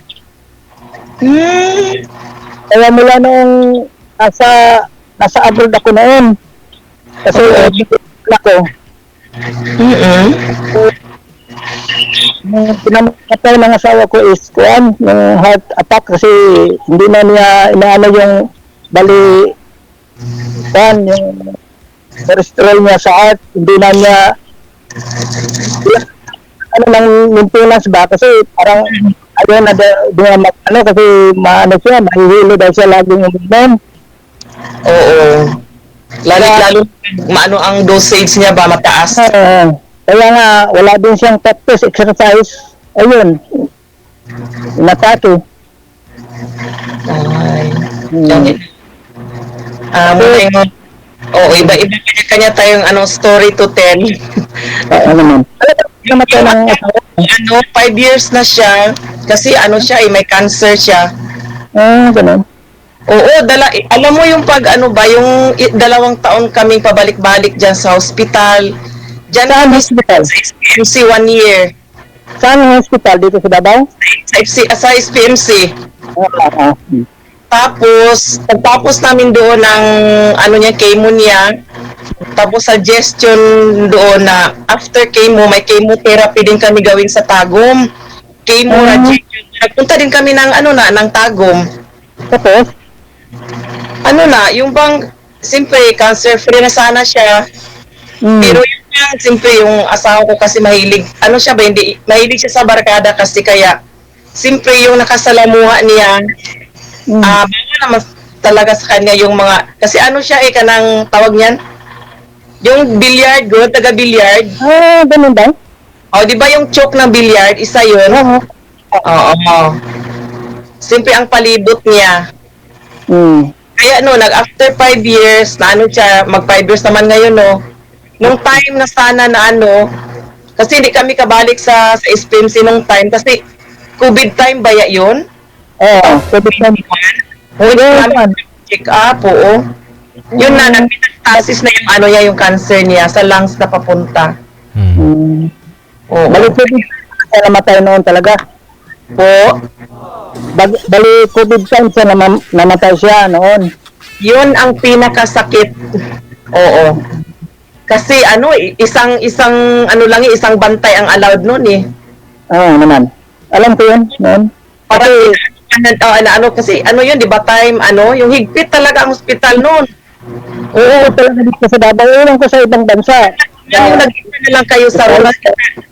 Kaya mula nung nasa abroad ako noon. Kasi ako. Pinamatay ng asawa ko is kuan, yung heart attack kasi hindi na niya inaano yung bali kuan, yung cholesterol niya sa heart, hindi na niya ano ng maintenance ba kasi parang ayun na ano kasi maano siya, mahihilo daw siya laging uminom. Oo. Lalo maano ang dosage niya ba mataas? Kaya nga wala din siyang practice exercise. Ayun. Natake. Muna yung iba-iba kanya tayong story to tell. Ano naman? Namatay ng asawa. 5 years na siya kasi siya may cancer siya. Ganun. Oo, alam mo yung yung 2 taon kaming pabalik-balik dyan sa hospital. Dyan Saan hospital? Sa SPMC 1 year. Saan hospital? Dito sa Davao? Sa SPMC. Tapos namin doon ng chemo niya. Tapos suggestion doon na after chemo, may chemotherapy din kami gawin sa Tagum. Chemo radiation. Nagpunta din kami ng ng Tagum. Tapos? Yung bang, siyempre, cancer-free na sana siya. Pero siyempre, yung asawa ko kasi mahilig, mahilig siya sa barkada kasi kaya, siyempre, yung nakasalamuha niya, bawal naman talaga sa kanya yung mga, kasi siya kanang tawag niyan? Yung billiard, taga-billiard. Ganun ba? Di ba yung choke ng billiard, isa yun? Oo. Siyempre, ang palibot niya. Kaya after 5 years, na siya, mag 5 years naman ngayon, nung time na sana na kasi hindi kami kabalik sa SPMC nung time, kasi COVID time ba yun? COVID time. Hindi kami check up, Yun na, nagmetastasis na yung yung cancer niya sa lungs na papunta. Balik COVID, namatay noon talaga. Bali COVID time siya namatay siya noon. Yun ang pinakasakit. Oo. Kasi isang isang bantay ang allowed noon eh. Naman. Alam ko yun noon. Kasi yun, di ba time, yung higpit talaga ang hospital noon. Oo, talaga dito sa Davao. Ewan ko sa ibang bansa. Yung nag-isa na lang kayo sa room.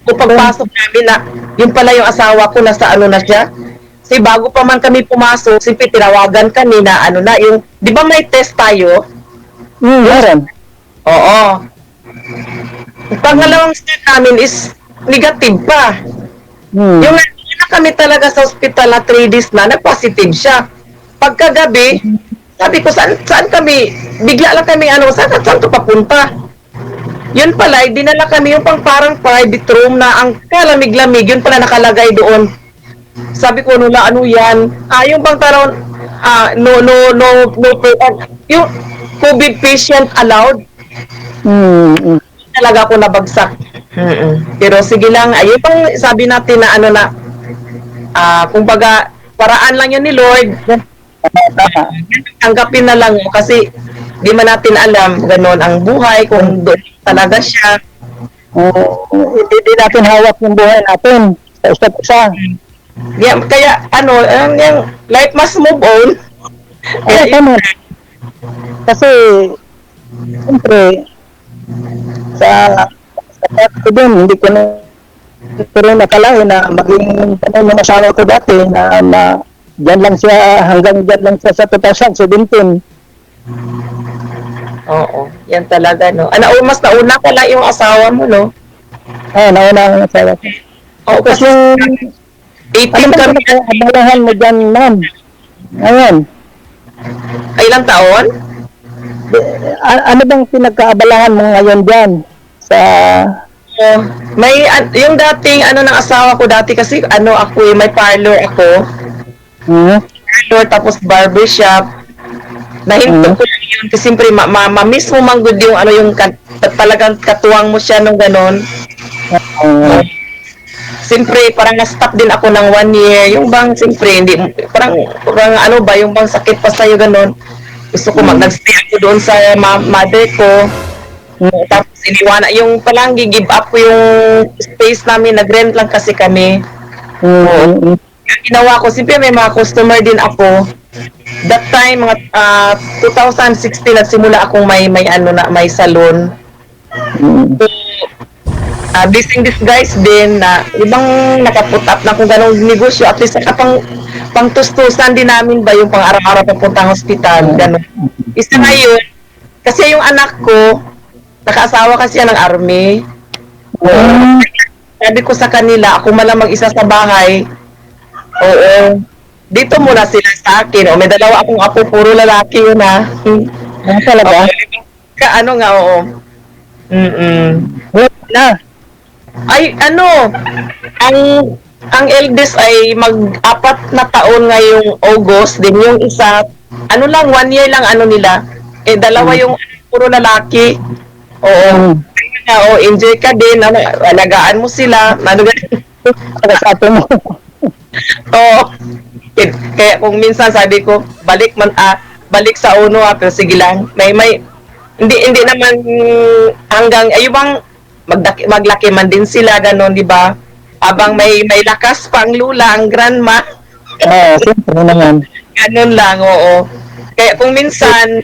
Kung pagpasok namin na, yun pala yung asawa ko, nasa na siya. Kasi bago pa man kami pumasok, simple tinawagan kami na yung, di ba may test tayo? Meron. Oo. Ang pangalawang step namin is negative pa. Yung na kami talaga sa hospital na 3 days na, nag-positive siya. Pagkagabi, sabi ko, saan kami? Bigla lang kami, saan to papunta? Yun pala, dinala kami yung parang private room na ang kalamig-lamig, yun pala nakalagay doon. Sabi ko, ano yan? Yung bang parang, yung COVID patient allowed. Talaga ako nabagsak. Pero sige lang, ayun pang sabi natin na kumbaga, paraan lang yun ni Lord. Tanggapin na lang kasi di man natin alam ganon ang buhay kung doon talaga siya. Hindi natin hawak yung buhay natin sa isa't isa. Kaya yung life must move on. Kasi siyempre sa ko din, hindi ko na pero nakalain na maging yung asawa ko dati na dyan lang siya, hanggang dyan lang siya sa 2017. Oo, yan talaga, no? Mas nauna pala yung asawa mo, no? Nauna ang asawa ko. Oo, Tapos kasi yung, 18 ano bang kami. pinag-aabalahan mo dyan, ma'am? Ngayon, Ay, ilang taon? ano bang pinagkaabalahan mo ngayon dyan? Sa, May, yung dating, ano, ng asawa ko dati, kasi, ano, ako, may parlor ako. hmm? Parlor, tapos barbershop. Nahinto ko lang yun, kasi siyempre, ma-miss mo man good yung, ano, yung, talagang katuwang mo siya nung ganon. Siyempre, parang na-stop din ako ng 1 year. Yung bang, siyempre, hindi, parang ano ba, yung bang sakit pa sa'yo, ganon. Gusto ko nag-stay ako doon sa mother ko. Tapos, iniwana, yung palang give up ko yung space namin, nag-rent lang kasi kami. Hmm. Yung ginawa ko, siyempre may mga customer din ako. That time, mga 2016, nagsimula akong may salon. So, blessing this guys din na ibang nakaput up na kung ganong negosyo, at least pang tustusan din namin ba yung pang araw-araw papuntang hospital, ganon. Isa na yun, kasi yung anak ko, nakaasawa kasi yan ng army. Sabi ko sa kanila, ako malang mag-isa sa bahay. Oo. Dito muna sila sa akin. O, may dalawa akong apo, puro lalaki yun ha. Talaga? Ano nga, oo. Na. Ay, ano, ang eldest ay mag-4 na taon ngayong August, din yung isa, ano lang, 1 year lang ano nila. Dalawa yung puro lalaki. Oo. Enjoy ka din, alagaan mo sila, ano ganun. Sa atin mo. Oo. Kaya kung minsan sabi ko, balik sa uno pero sige lang. Hindi naman hanggang bang maglaki man din sila ganon, di ba? Abang may lakas pang lula ang grandma. Oo, siyempre naman. Ganon lang, oo. Kaya kung minsan,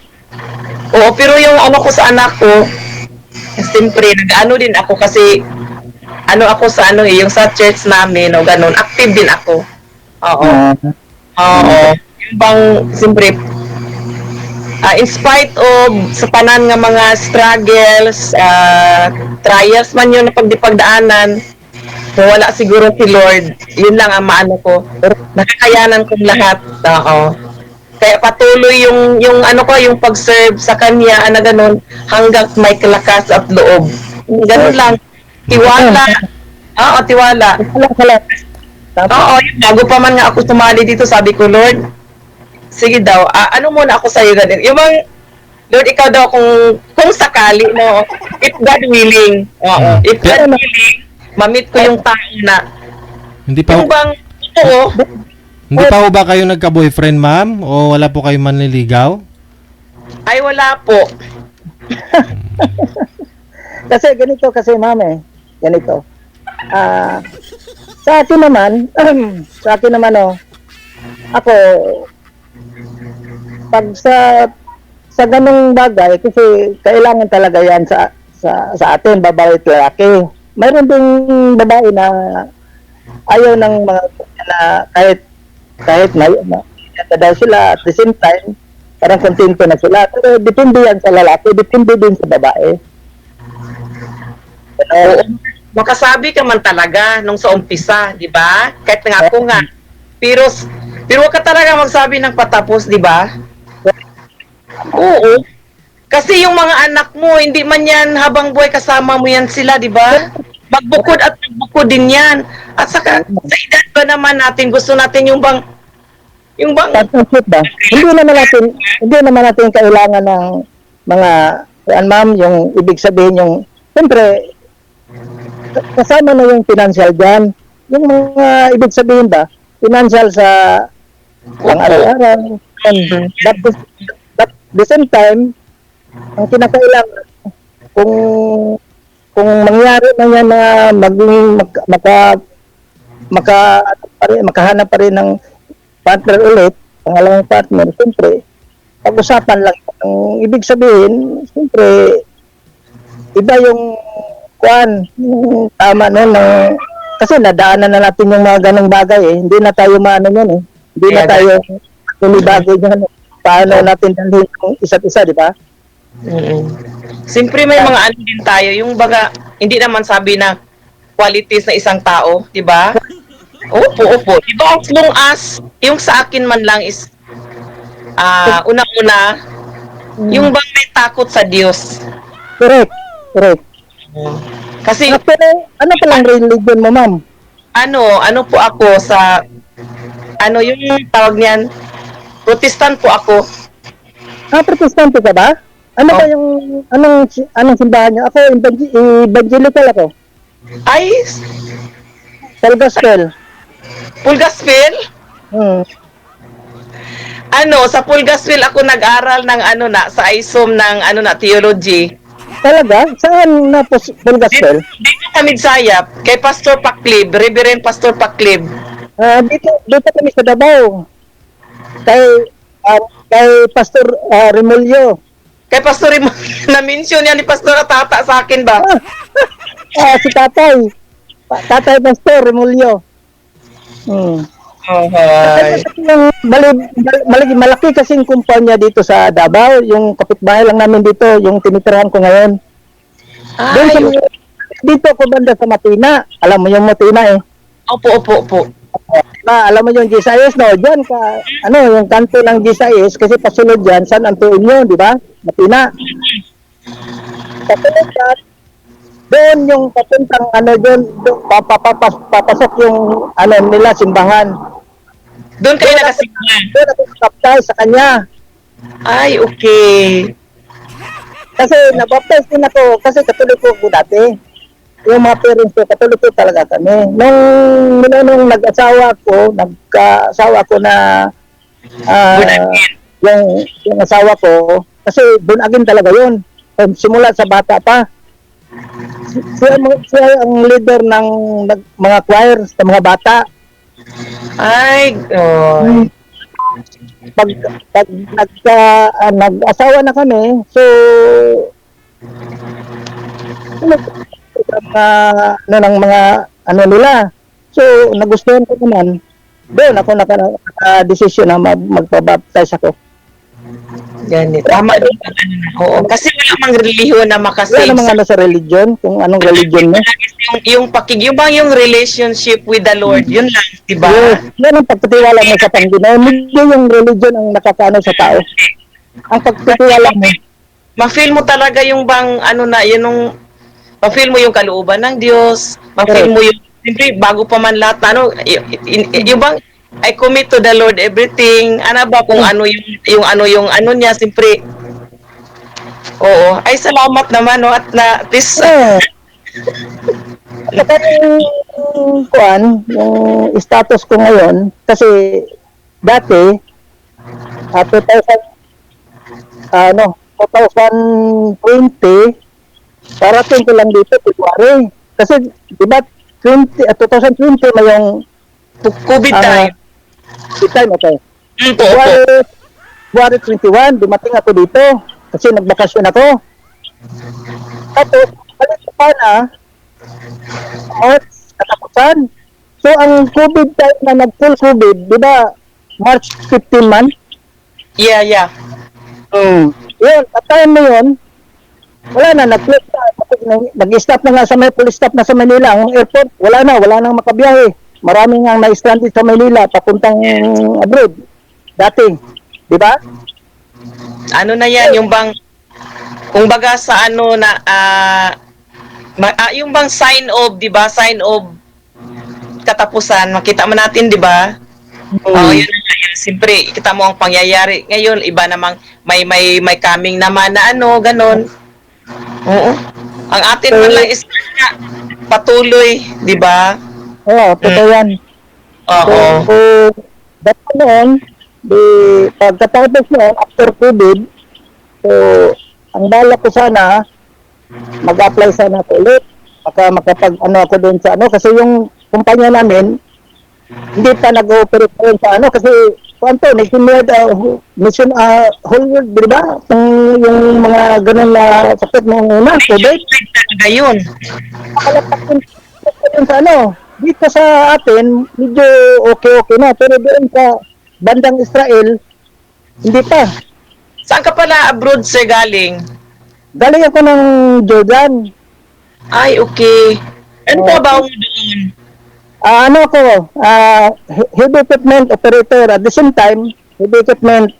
oo, pero yung ano ko sa anak ko, siyempre, nag-ano din ako kasi, ako sa yung sa church namin, o ganon, active din ako. Oo. Oo. Yung bang, siyempre, in spite of sa tanan nga mga struggles, trials man yun na pagdipagdaanan, kung wala siguro si Lord, yun lang ang maano ko. Nakakayanan kong lahat. Oo. Kaya patuloy yung yung pag-serve sa kanya, na ganun, hanggang may kalakas at loob. Ganun lang. Tiwala. Oo, tiwala. Oo, bago pa man nga ako sumali dito, sabi ko, Lord, sige daw, ano muna ako sa'yo ganun. Yung bang, Lord, ikaw daw kung sakali, no, if God willing, if God willing, mamit ko yung tao na, Hindi pa yung bang, oo, hindi pa ho ba kayo nagka-boyfriend, ma'am? O wala po kayo manliligaw? ay wala po. Kasi ganito kasi, ma'am ganito. Sa akin naman, ako, pag sa ganung bagay, kasi kailangan talaga yan sa atin, babae at lalaki. Mayroon ding babae na ayaw ng mga na kahit na daw sila, at the same time, parang kontento na sila. Pero depende yan sa lalaki, depende din sa babae. Makasabi ka man talaga nung sa umpisa, di ba? Kahit nga ako nga. Pero wag ka talaga magsabi ng patapos, di ba? Oo. Kasi yung mga anak mo, hindi man yan habang buhay kasama mo yan sila, di ba? Magbukod at magbukod din yan. At saka, sa edad ba naman natin, gusto natin yung bang Partnership ba? Hindi naman natin kailangan ng mga ma'am, yung ibig sabihin yung siyempre kasama na yung financial dyan. Yung mga ibig sabihin ba, financial sa pang araw-araw. But the same time, ang kinakailangan kung mangyari na yan na maging makahanap pa rin ng partner ulit, pangalawang partner, siyempre, pag-usapan lang. Ang ibig sabihin, siyempre, iba yung yung tama nun, kasi nadaanan na natin yung mga ganong bagay hindi na tayo maano yun hindi na tayo bagay dyan, paano natin dalhin yung isa't isa, di ba? Siyempre may mga ano din tayo, yung baga, hindi naman sabi na qualities na isang tao, di ba? Opo. Di ba, as long as, yung sa akin man lang is, unang-una, yung bang may takot sa Diyos. Correct. Kasi, Pero, ano palang religion mo, ma'am? ano po ako sa, yung tawag niyan, Protestant po ako. Protestante ka ba? Ano Oh. ba yung, anong simbahan niyo? Ako, evangelical ako. Ay, Full gospel. full gospel? Hmm. Sa full gospel ako nag-aral ng sa ISOM ng theology. Talaga? Saan na full gospel? Dito sa Midsayap, kay Pastor Paclib, Reverend Pastor Paclib. Dito kami sa Davao. Kay Pastor Remulyo. Kay Pastor na-mention yan ni Pastor Tata sa akin ba? Si Tatay. Tatay Pastor Remulyo. Okay. Malaki kasing kumpanya dito sa Davao. Yung kapitbahay lang namin dito, yung tinitirahan ko ngayon. Doon sa, dito ako banda sa Matina. Alam mo yung Matina eh. Opo. Alam mo yung Gisayas, no? Diyan ka, yung kanto ng Gisayas, kasi pasunod dyan, San Antonio, di ba? Matina. Pasunod dyan, doon yung papuntang papasok yung nila, simbahan. Doon kayo nakasignan. Doon ako baptize sa kanya. Ay, okay. Kasi nabaptize din ako, kasi katuloy ko dati. Yung mga parents ko, katuloy ko talaga kami. Nung nagka-asawa ko na yung asawa ko, kasi born again talaga yun. Simula sa bata pa. Siya ang leader ng mga choir sa mga bata. Ay, Pag nag-asawa na kami, so ng mga nila. So, nagustuhan ko naman. Doon ako naka-desisyon na magpabaptize ako. ganito. Tama din. Oo, kasi wala mang relihiyon na Wala makasave. namang sa religion, kung anong religion mo. Yung yung relationship with the Lord, yun lang, di ba? Yes, yan ang pagtitiwala mo sa Panginoon. Hindi yung religion ang nakakaano sa tao. Ang pagtitiwala mo. Ma-feel mo talaga yung bang, ma-feel mo yung kalooban ng Diyos, ma-feel mo yung, siyempre, bago pa man lahat, yung bang, I commit to the Lord everything, kung yung niya, siyempre, oo, ay salamat naman, no, at at least, Saka yung status ko ngayon, kasi dati, 2020, parating ko lang dito, February. Kasi, di ba, 2020 na yung COVID time. COVID time, okay. Opo. February 21, dumating ako dito, kasi nagbakasyon ako. Tapos, balik pa na, March, katapusan. So, ang COVID time na nag-full COVID, di ba, March 15 man? Yeah. Yun, at time na yun, wala na, nag-close na. Nag-stop na nga sa police stop na sa Manila. Ang airport, wala nang makabiyahe. Marami nga na-stranded sa Manila, papuntang abroad. Dati, di ba? Ano na yan, yung bang, kung baga sa yung bang sign of, di ba? Sign of katapusan, makita mo natin, di ba? Yun na yan. Siyempre, kita mo ang pangyayari. Ngayon, iba namang may coming naman na ganon. Oo. Ang atin man lang is patuloy, di ba? Oo, totoo yan. Oo. So, dati noon, pagkatapos noon, after COVID, so, ang balak ko sana, mag-apply sana ako ulit. Ako doon sa kasi yung kumpanya namin, hindi pa nag-ooperate pa rin sa kasi mission whole world, di ba? Yung mga ganun na sakit noong una, COVID. Talaga yun. Sa dito sa atin, medyo okay na. Pero doon sa bandang Israel, hindi pa. Saan ka pala abroad, sir, galing? Galing ako ng Jordan. Ay, okay. Ano trabaho mo doon? Ano ako, heavy equipment operator at the same time, heavy equipment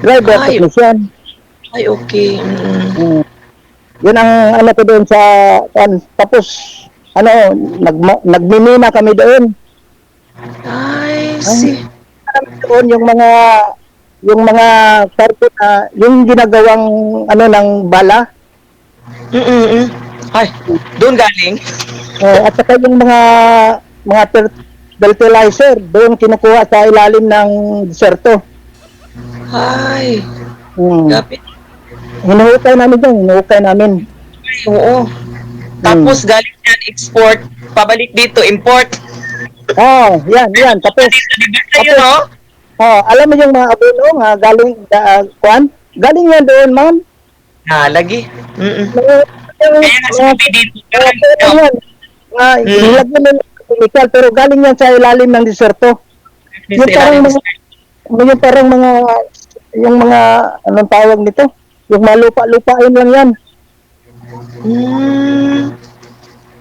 driver, Ay. technician. Ay, okay. Yun ang ano ko doon sa tapos ano nagmimina kami doon. Ay, see. Doon yung mga carpet yung ginagawang ano ng bala Ay, doon galing. at saka yung mga fertilizer doon kinukuha sa ilalim ng deserto. Ay, Hmm. gapit. Hinuhukay namin. Ay, oo. Tapos galing yan, export. Pabalik dito, import. Yan. Tapos, Dito, di ba sa'yo, no? alam mo yung mga abono nga galing, galing yan doon, ma'am. Lagi. Kaya nga sabi dito, yan. Nilagyan nila ng chemical, pero galing yan sa ilalim ng deserto. Yung mga, anong tawag nito? Yung mga lupa-lupain lang yan.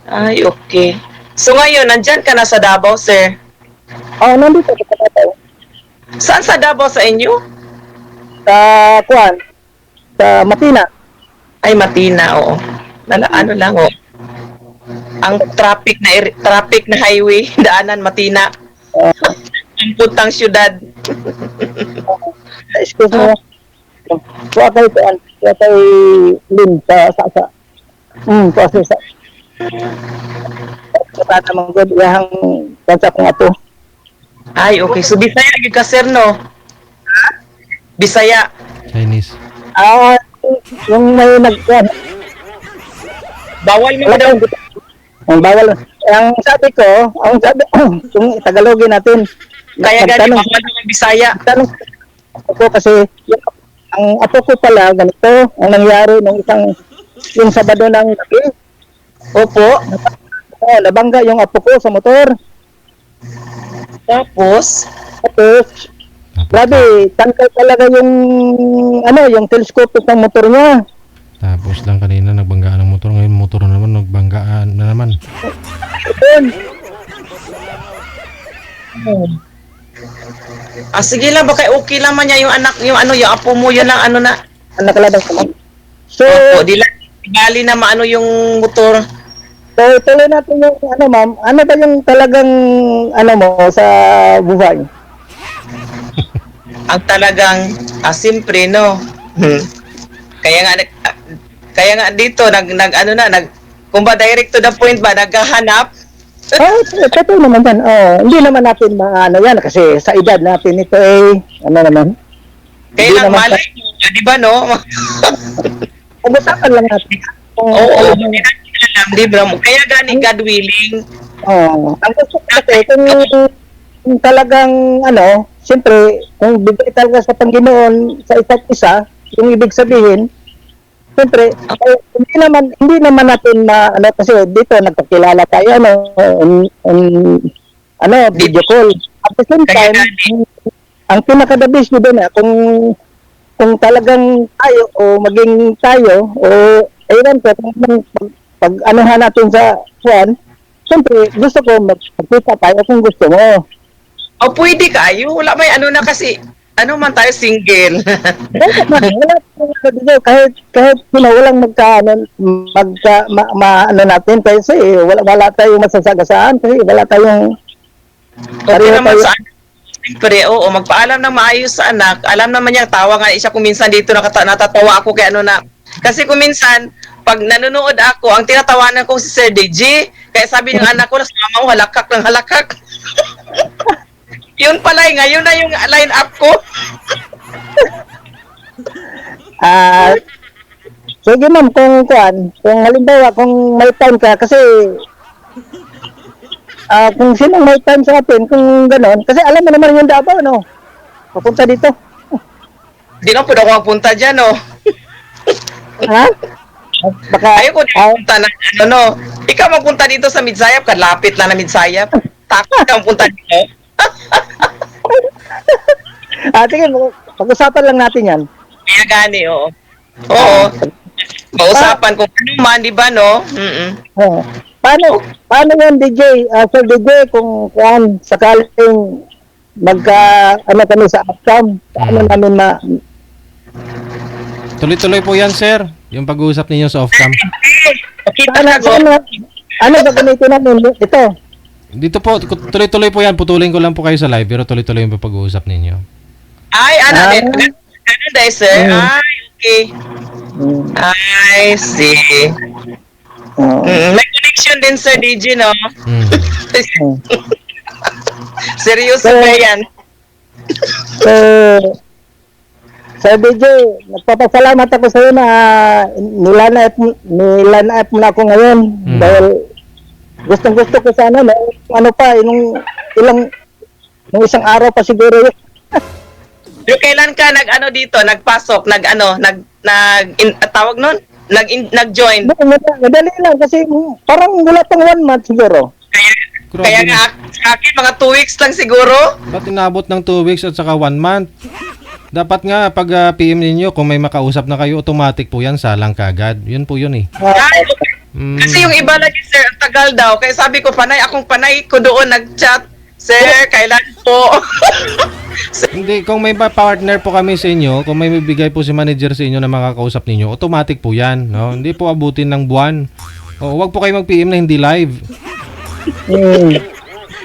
Ay, okay. So ngayon, nandyan ka na sa Davao, sir. Nandito sa Davao. Saan sa Davao sa inyo? Sa Matina. Ay, Matina, oo. Ano lang, oh. Ang traffic na highway, daanan Matina. Ang putang syudad. Excuse me. Kuha kay Lin sa kasi sa naman good yang kansa ko ato. Ay, okay. So, Bisaya, yun ka, sir, no? Bisaya. Chinese. Yung may Bawal mo daw. ang bawal. Ang sabi kung Tagalogin natin. Kaya ganyan, bawal mo Bisaya. Tanong ako kasi ang apo ko pala ganito ang nangyari yung Sabado ng gabi. Opo. Nabangga yung apo ko sa motor. Tapos, grabe, tangkay talaga yung telescope ng motor niya. Tapos lang kanina nagbanggaan ng motor, ngayon motor na naman nagbanggaan na naman. sige lang, baka okay lang man niya yung anak, yung apo mo, yun lang, Anak lang daw. So, Opo, di lang, bali na maano yung motor. so tuloy natin yung ma'am, ano ba yung talagang mo sa buhay? Ang talagang, siyempre, no? Kaya nga dito, kung ba direct to the point ba, naghahanap? Totoo naman yan. Hindi naman natin maano yan kasi sa edad natin ito naman. Kailang malay mo, di ba, no? Pag-usapan lang natin. Oo, di ba? Kaya gani, God willing. Ang gusto ko kasi, kung talagang, siyempre, kung bigay talaga sa Panginoon sa isa't isa, yung ibig sabihin, siyempre, hindi naman natin kasi dito nagkakilala tayo, video call. At the same time, ang pinaka-the best doon kung talagang tayo o maging tayo o ayun ko pag anuhan natin sa Juan, siyempre gusto ko magkita tayo kung gusto mo. Pwede kayo. Wala may na kasi, man tayo single. kahit walang natin kasi wala tayong masasagasaan kasi wala tayong Okay naman sa anak. Siyempre, magpaalam ng maayos sa anak. Alam naman niya, tawa nga siya kung minsan dito natatawa ako kay kasi kung minsan, pag nanonood ako, ang tinatawanan ko si Sir DJ, kaya sabi ng anak ko, mama mo, halakak ng halakak. Yun pala, ngayon na yung line up ko. Sige ma'am, kung halimbawa, kung may time ka, kasi kung sinong may time sa atin, kung gano'n, kasi alam mo naman yung Davao, no? Papunta dito. Di na po ako magpunta dyan, no? Ha? Baka, ayoko din magpunta na, ikaw magpunta dito sa Midsayap, kalapit lang na Midsayap. Takot ka magpunta dito. sige, pag-usapan lang natin yan. Kaya gani, oo. Oo. Pausapan kung ano man, di ba, no? paano yan DJ? Sir DJ, kung sakaling ano kami sa outcome, paano namin Tuloy-tuloy po yan, sir. Yung pag-uusap ninyo sa off-cam. ano ba gamitin namin? Ito. Dito po, tuloy-tuloy po yan. Putulin ko lang po kayo sa live, pero tuloy-tuloy yung pag-uusap ninyo. Ay, ganun dahil, sir. Ay, okay. I see. May connection din, Sir DJ, no? Seryoso ba yan? Sir DJ, nagpapasalamat ako sa iyo na nilanap mo na ako ngayon dahil gustong-gusto ko sana nung isang araw pa siguro yun. Yung kailan ka nagpasok, tawag nun? Nag-join? Madali lang kasi parang wala pang 1 month siguro. Kaya nga, sa akin, mga 2 weeks lang siguro. Ba't inabot ng 2 weeks at saka 1 month? Dapat nga, pag PM ninyo, kung may makausap na kayo, automatic po yan, salang kagad. Yun po yun eh. Ay, okay. Kasi yung iba lagi, sir, ang tagal daw. Kaya sabi ko, akong panay ko doon nag-chat. Sir, kailan po? Hindi, kung may partner po kami sa inyo, kung may bibigay po si manager sa inyo na makakausap ninyo, automatic po yan. No? Hindi po abutin ng buwan. O, wag po kayo mag-PM na hindi live.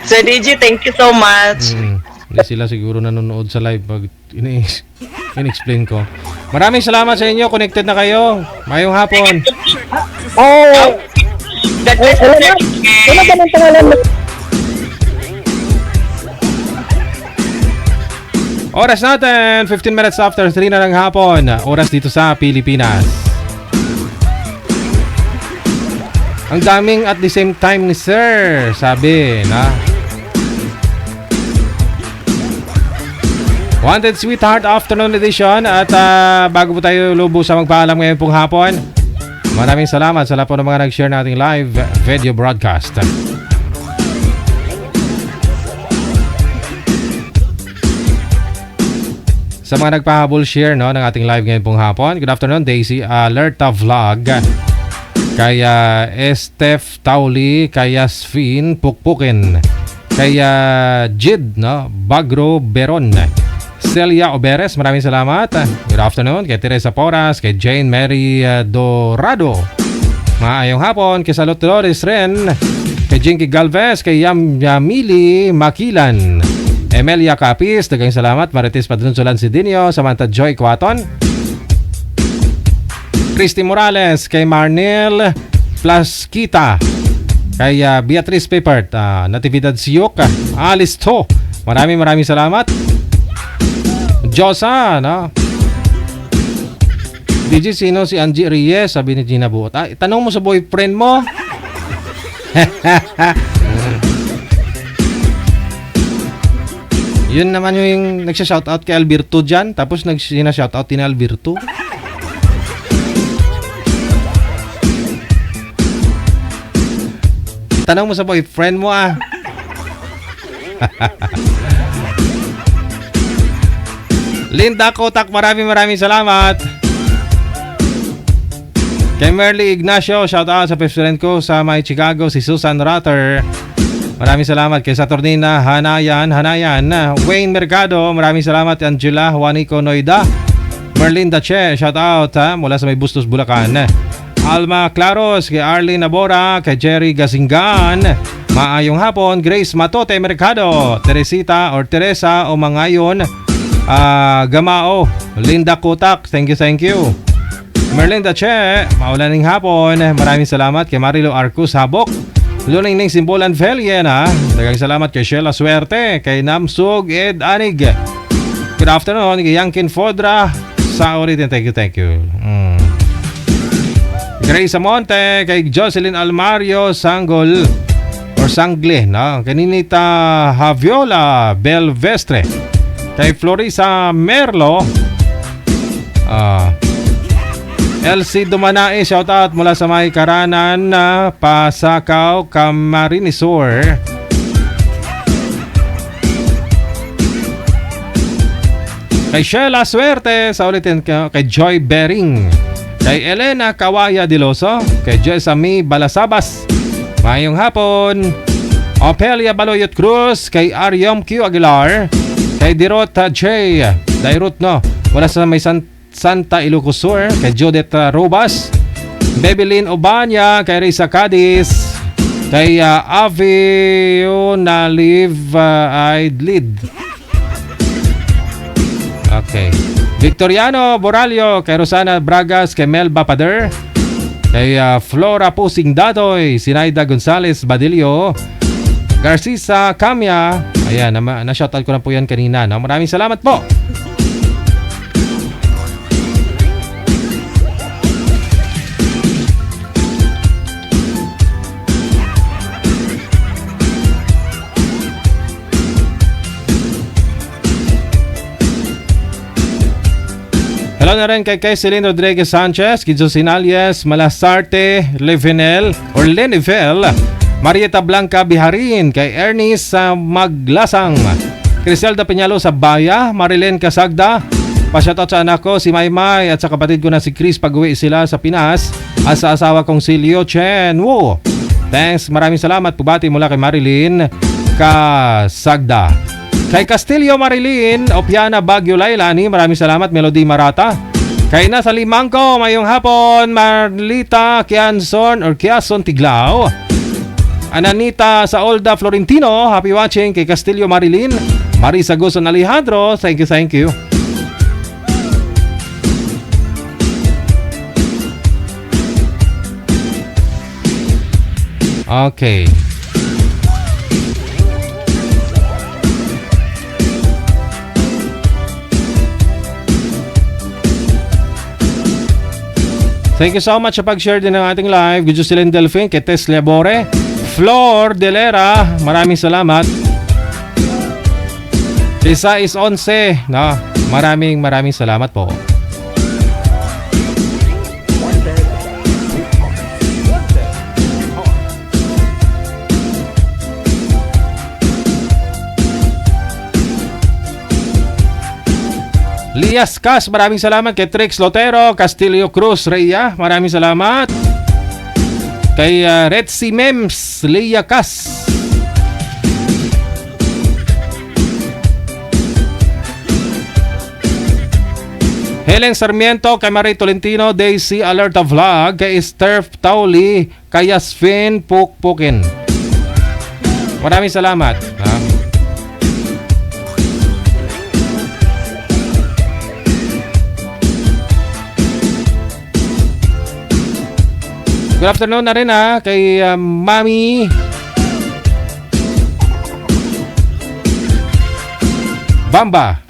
Sir DJ, thank you so much. Hindi sila siguro nanonood sa live pag in-explain ko. Maraming salamat sa inyo. Connected na kayo. Mayong hapon. God bless you, sir. Ano ba ng pangalan mo? Oras natin, 15 minutes after 3 na ng hapon. Oras dito sa Pilipinas. Ang daming at the same time ni sir, sabi na. Wanted Sweetheart Afternoon Edition. At bago po tayo lubo sa magpaalam ngayon pong hapon, maraming salamat sa lahat po ng mga nag-share nating live video broadcast. Sa mga nagpahabol share ng ating live ngayon pong hapon. Good afternoon, Daisy Alerta Vlog. Kaya Estef Tauli, kaya Sfin Pukpukin, kaya Jid, Bagro Beron, Celia Oberes, maraming salamat. Good afternoon kay Teresa Poras, kay Jane Mary Dorado. Maayong hapon kay Salot Dolores rin, kay Jinky Galvez, kay Yamili Makilan, Emelia Capis, dagang salamat. Marites Padunsulan Sidinio, Samantha Joy Quaton, Christy Morales, kay Marnel Plaskita, kay Beatrice Pepert, Natividad Siyok, Alice To, maraming salamat. Josa, DJ, sino si Angie Reyes? Sabi ni Gina Buot. Tanong mo sa boyfriend mo. Yun naman yung nagsha-shoutout kay Alberto dyan. Tapos nagsina-shoutout ni Alberto. Tanong mo sa boyfriend mo Linda Kotak, maraming salamat. Kay Merly Ignacio, shoutout sa president ko sa may Chicago, si Susan Rutter. Maraming salamat kay Saturnina Hanayan, Wayne Mercado, maraming salamat. Angela Juanico Noida, Merlinda Che, shoutout mula sa may Bustos, Bulacan. Alma Claros, kay Arlene Nabora, kay Jerry Gasingan, maayong hapon. Grace Matote Mercado, Teresita or Teresa o Mangayon, Gamao, Linda Kutak, thank you. Merlinda Che, maulaning hapon, maraming salamat kay Marilo Arcus Habok, Luningning Simbolan Veliena, dagang salamat kay Sheila Suerte, kay Namsug Ed Anig. Good afternoon kay Yankin Fodra sa ulitin, thank you. Grace Amonte, kay Jocelyn Almario Sanggol or Sangle, kay Ninita Javiola Belvestre, kay Florisa Merlo, LC Dumanae, shoutout mula sa may Karanan, Pasakaw, Camarinesor. Kay Sheila Suerte, sa ulitin kay Joy Bering, kay Elena Kawaya Diloso, kay Joyce Ami Balasabas, Mayong hapon. Opelia Baloyot Cruz, kay Ariom Q. Aguilar, kay Dirota J. Dairut, no? Wala sa may Santa Ilocos Sur, kay Judith Robas, Bebelyn Obanya, kay Risa Cadiz, kay Avio Naliv Aidlid. Okay. Victoriano Boralio, kay Rosana Bragas, kay Melba Pader, kay Flora Pusing Dadoy, Sinaida Gonzales Badilio, Garcisa Camia. Ayan, na-shoutout ko na po yan kanina. No? Maraming salamat po. Hello na rin kay Celine Rodriguez Sanchez, Kidzo Sinalies, Malasarte, Levenel or Lenivel, Marieta Blanca Biharin, kay Ernest Maglasang, Criselda Peñalo sa Baya, Marilyn Casagda, pa-shoutout sa anak ko si Maymay at sa kapatid ko na si Chris pag-uwi sila sa Pinas at sa asawa kong si Leo Chen. Woo! Thanks, maraming salamat. Pubati mula kay Marilyn Casagda. Kay Castillo Marilyn, Opiana Baguio Lailani, maraming salamat. Melody Marata. Kay Nasa Limangko, mayong hapon, Marlita Kianson or Kiason Tiglao. Ananita Saolda Florentino, happy watching. Kay Castillo Marilyn, Marisa Guzon Alejandro, thank you, thank you. Okay. Thank you so much sa pag-share din ng ating live. Good Jocelyn Delfin, kay Tess Lebore, Flor Delera, maraming salamat. Isa is 11, no? Maraming salamat po. Lias Cas, maraming salamat. Kay Trix Lotero, Castillo Cruz Rhea, maraming salamat. Kay Red Sea Mems, Leia Cas. Helen Sarmiento, kay Marie Tolentino, Daisy Alerta Vlog, kay Esther Tauli, kay Yasfin Pukpukin. Maraming salamat. Good afternoon na rin kay Mami Bamba.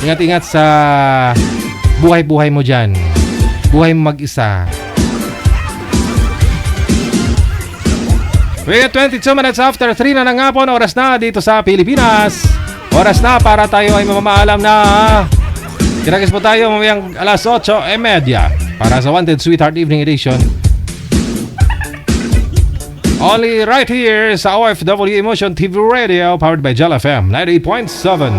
Ingat-ingat sa buhay-buhay mo dyan. Buhay mo mag-isa. We 22 minutes after 3 na ng hapon, oras na dito sa Pilipinas. Oras na para tayo ay mamamaalam na. Kinagis po tayo mamayang alas 8:30 para sa Wanted Sweetheart Evening Edition. Only right here sa OFW Emotion TV Radio, powered by Jal FM 98.7.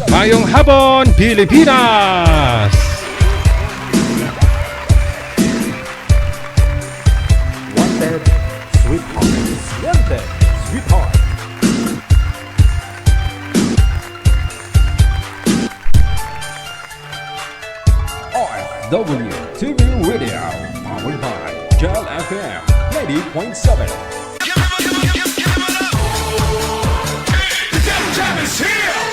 Mayong hapon, Pilipinas! Wanted Sweetheart. Wanted Sweetheart. OFW TV Radio, powered by Jal FM 90.7.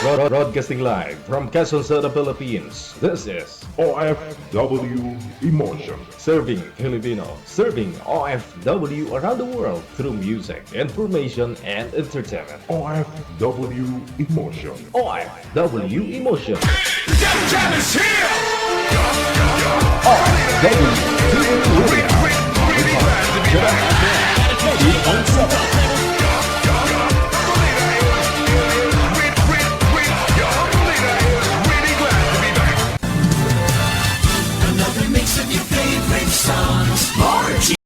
Broadcasting live from Quezon City, Philippines. This is OFW Emotion. Serving Filipino, serving OFW around the world through music, information, and entertainment. OFW Emotion. OFW Emotion. OFW TV Radio.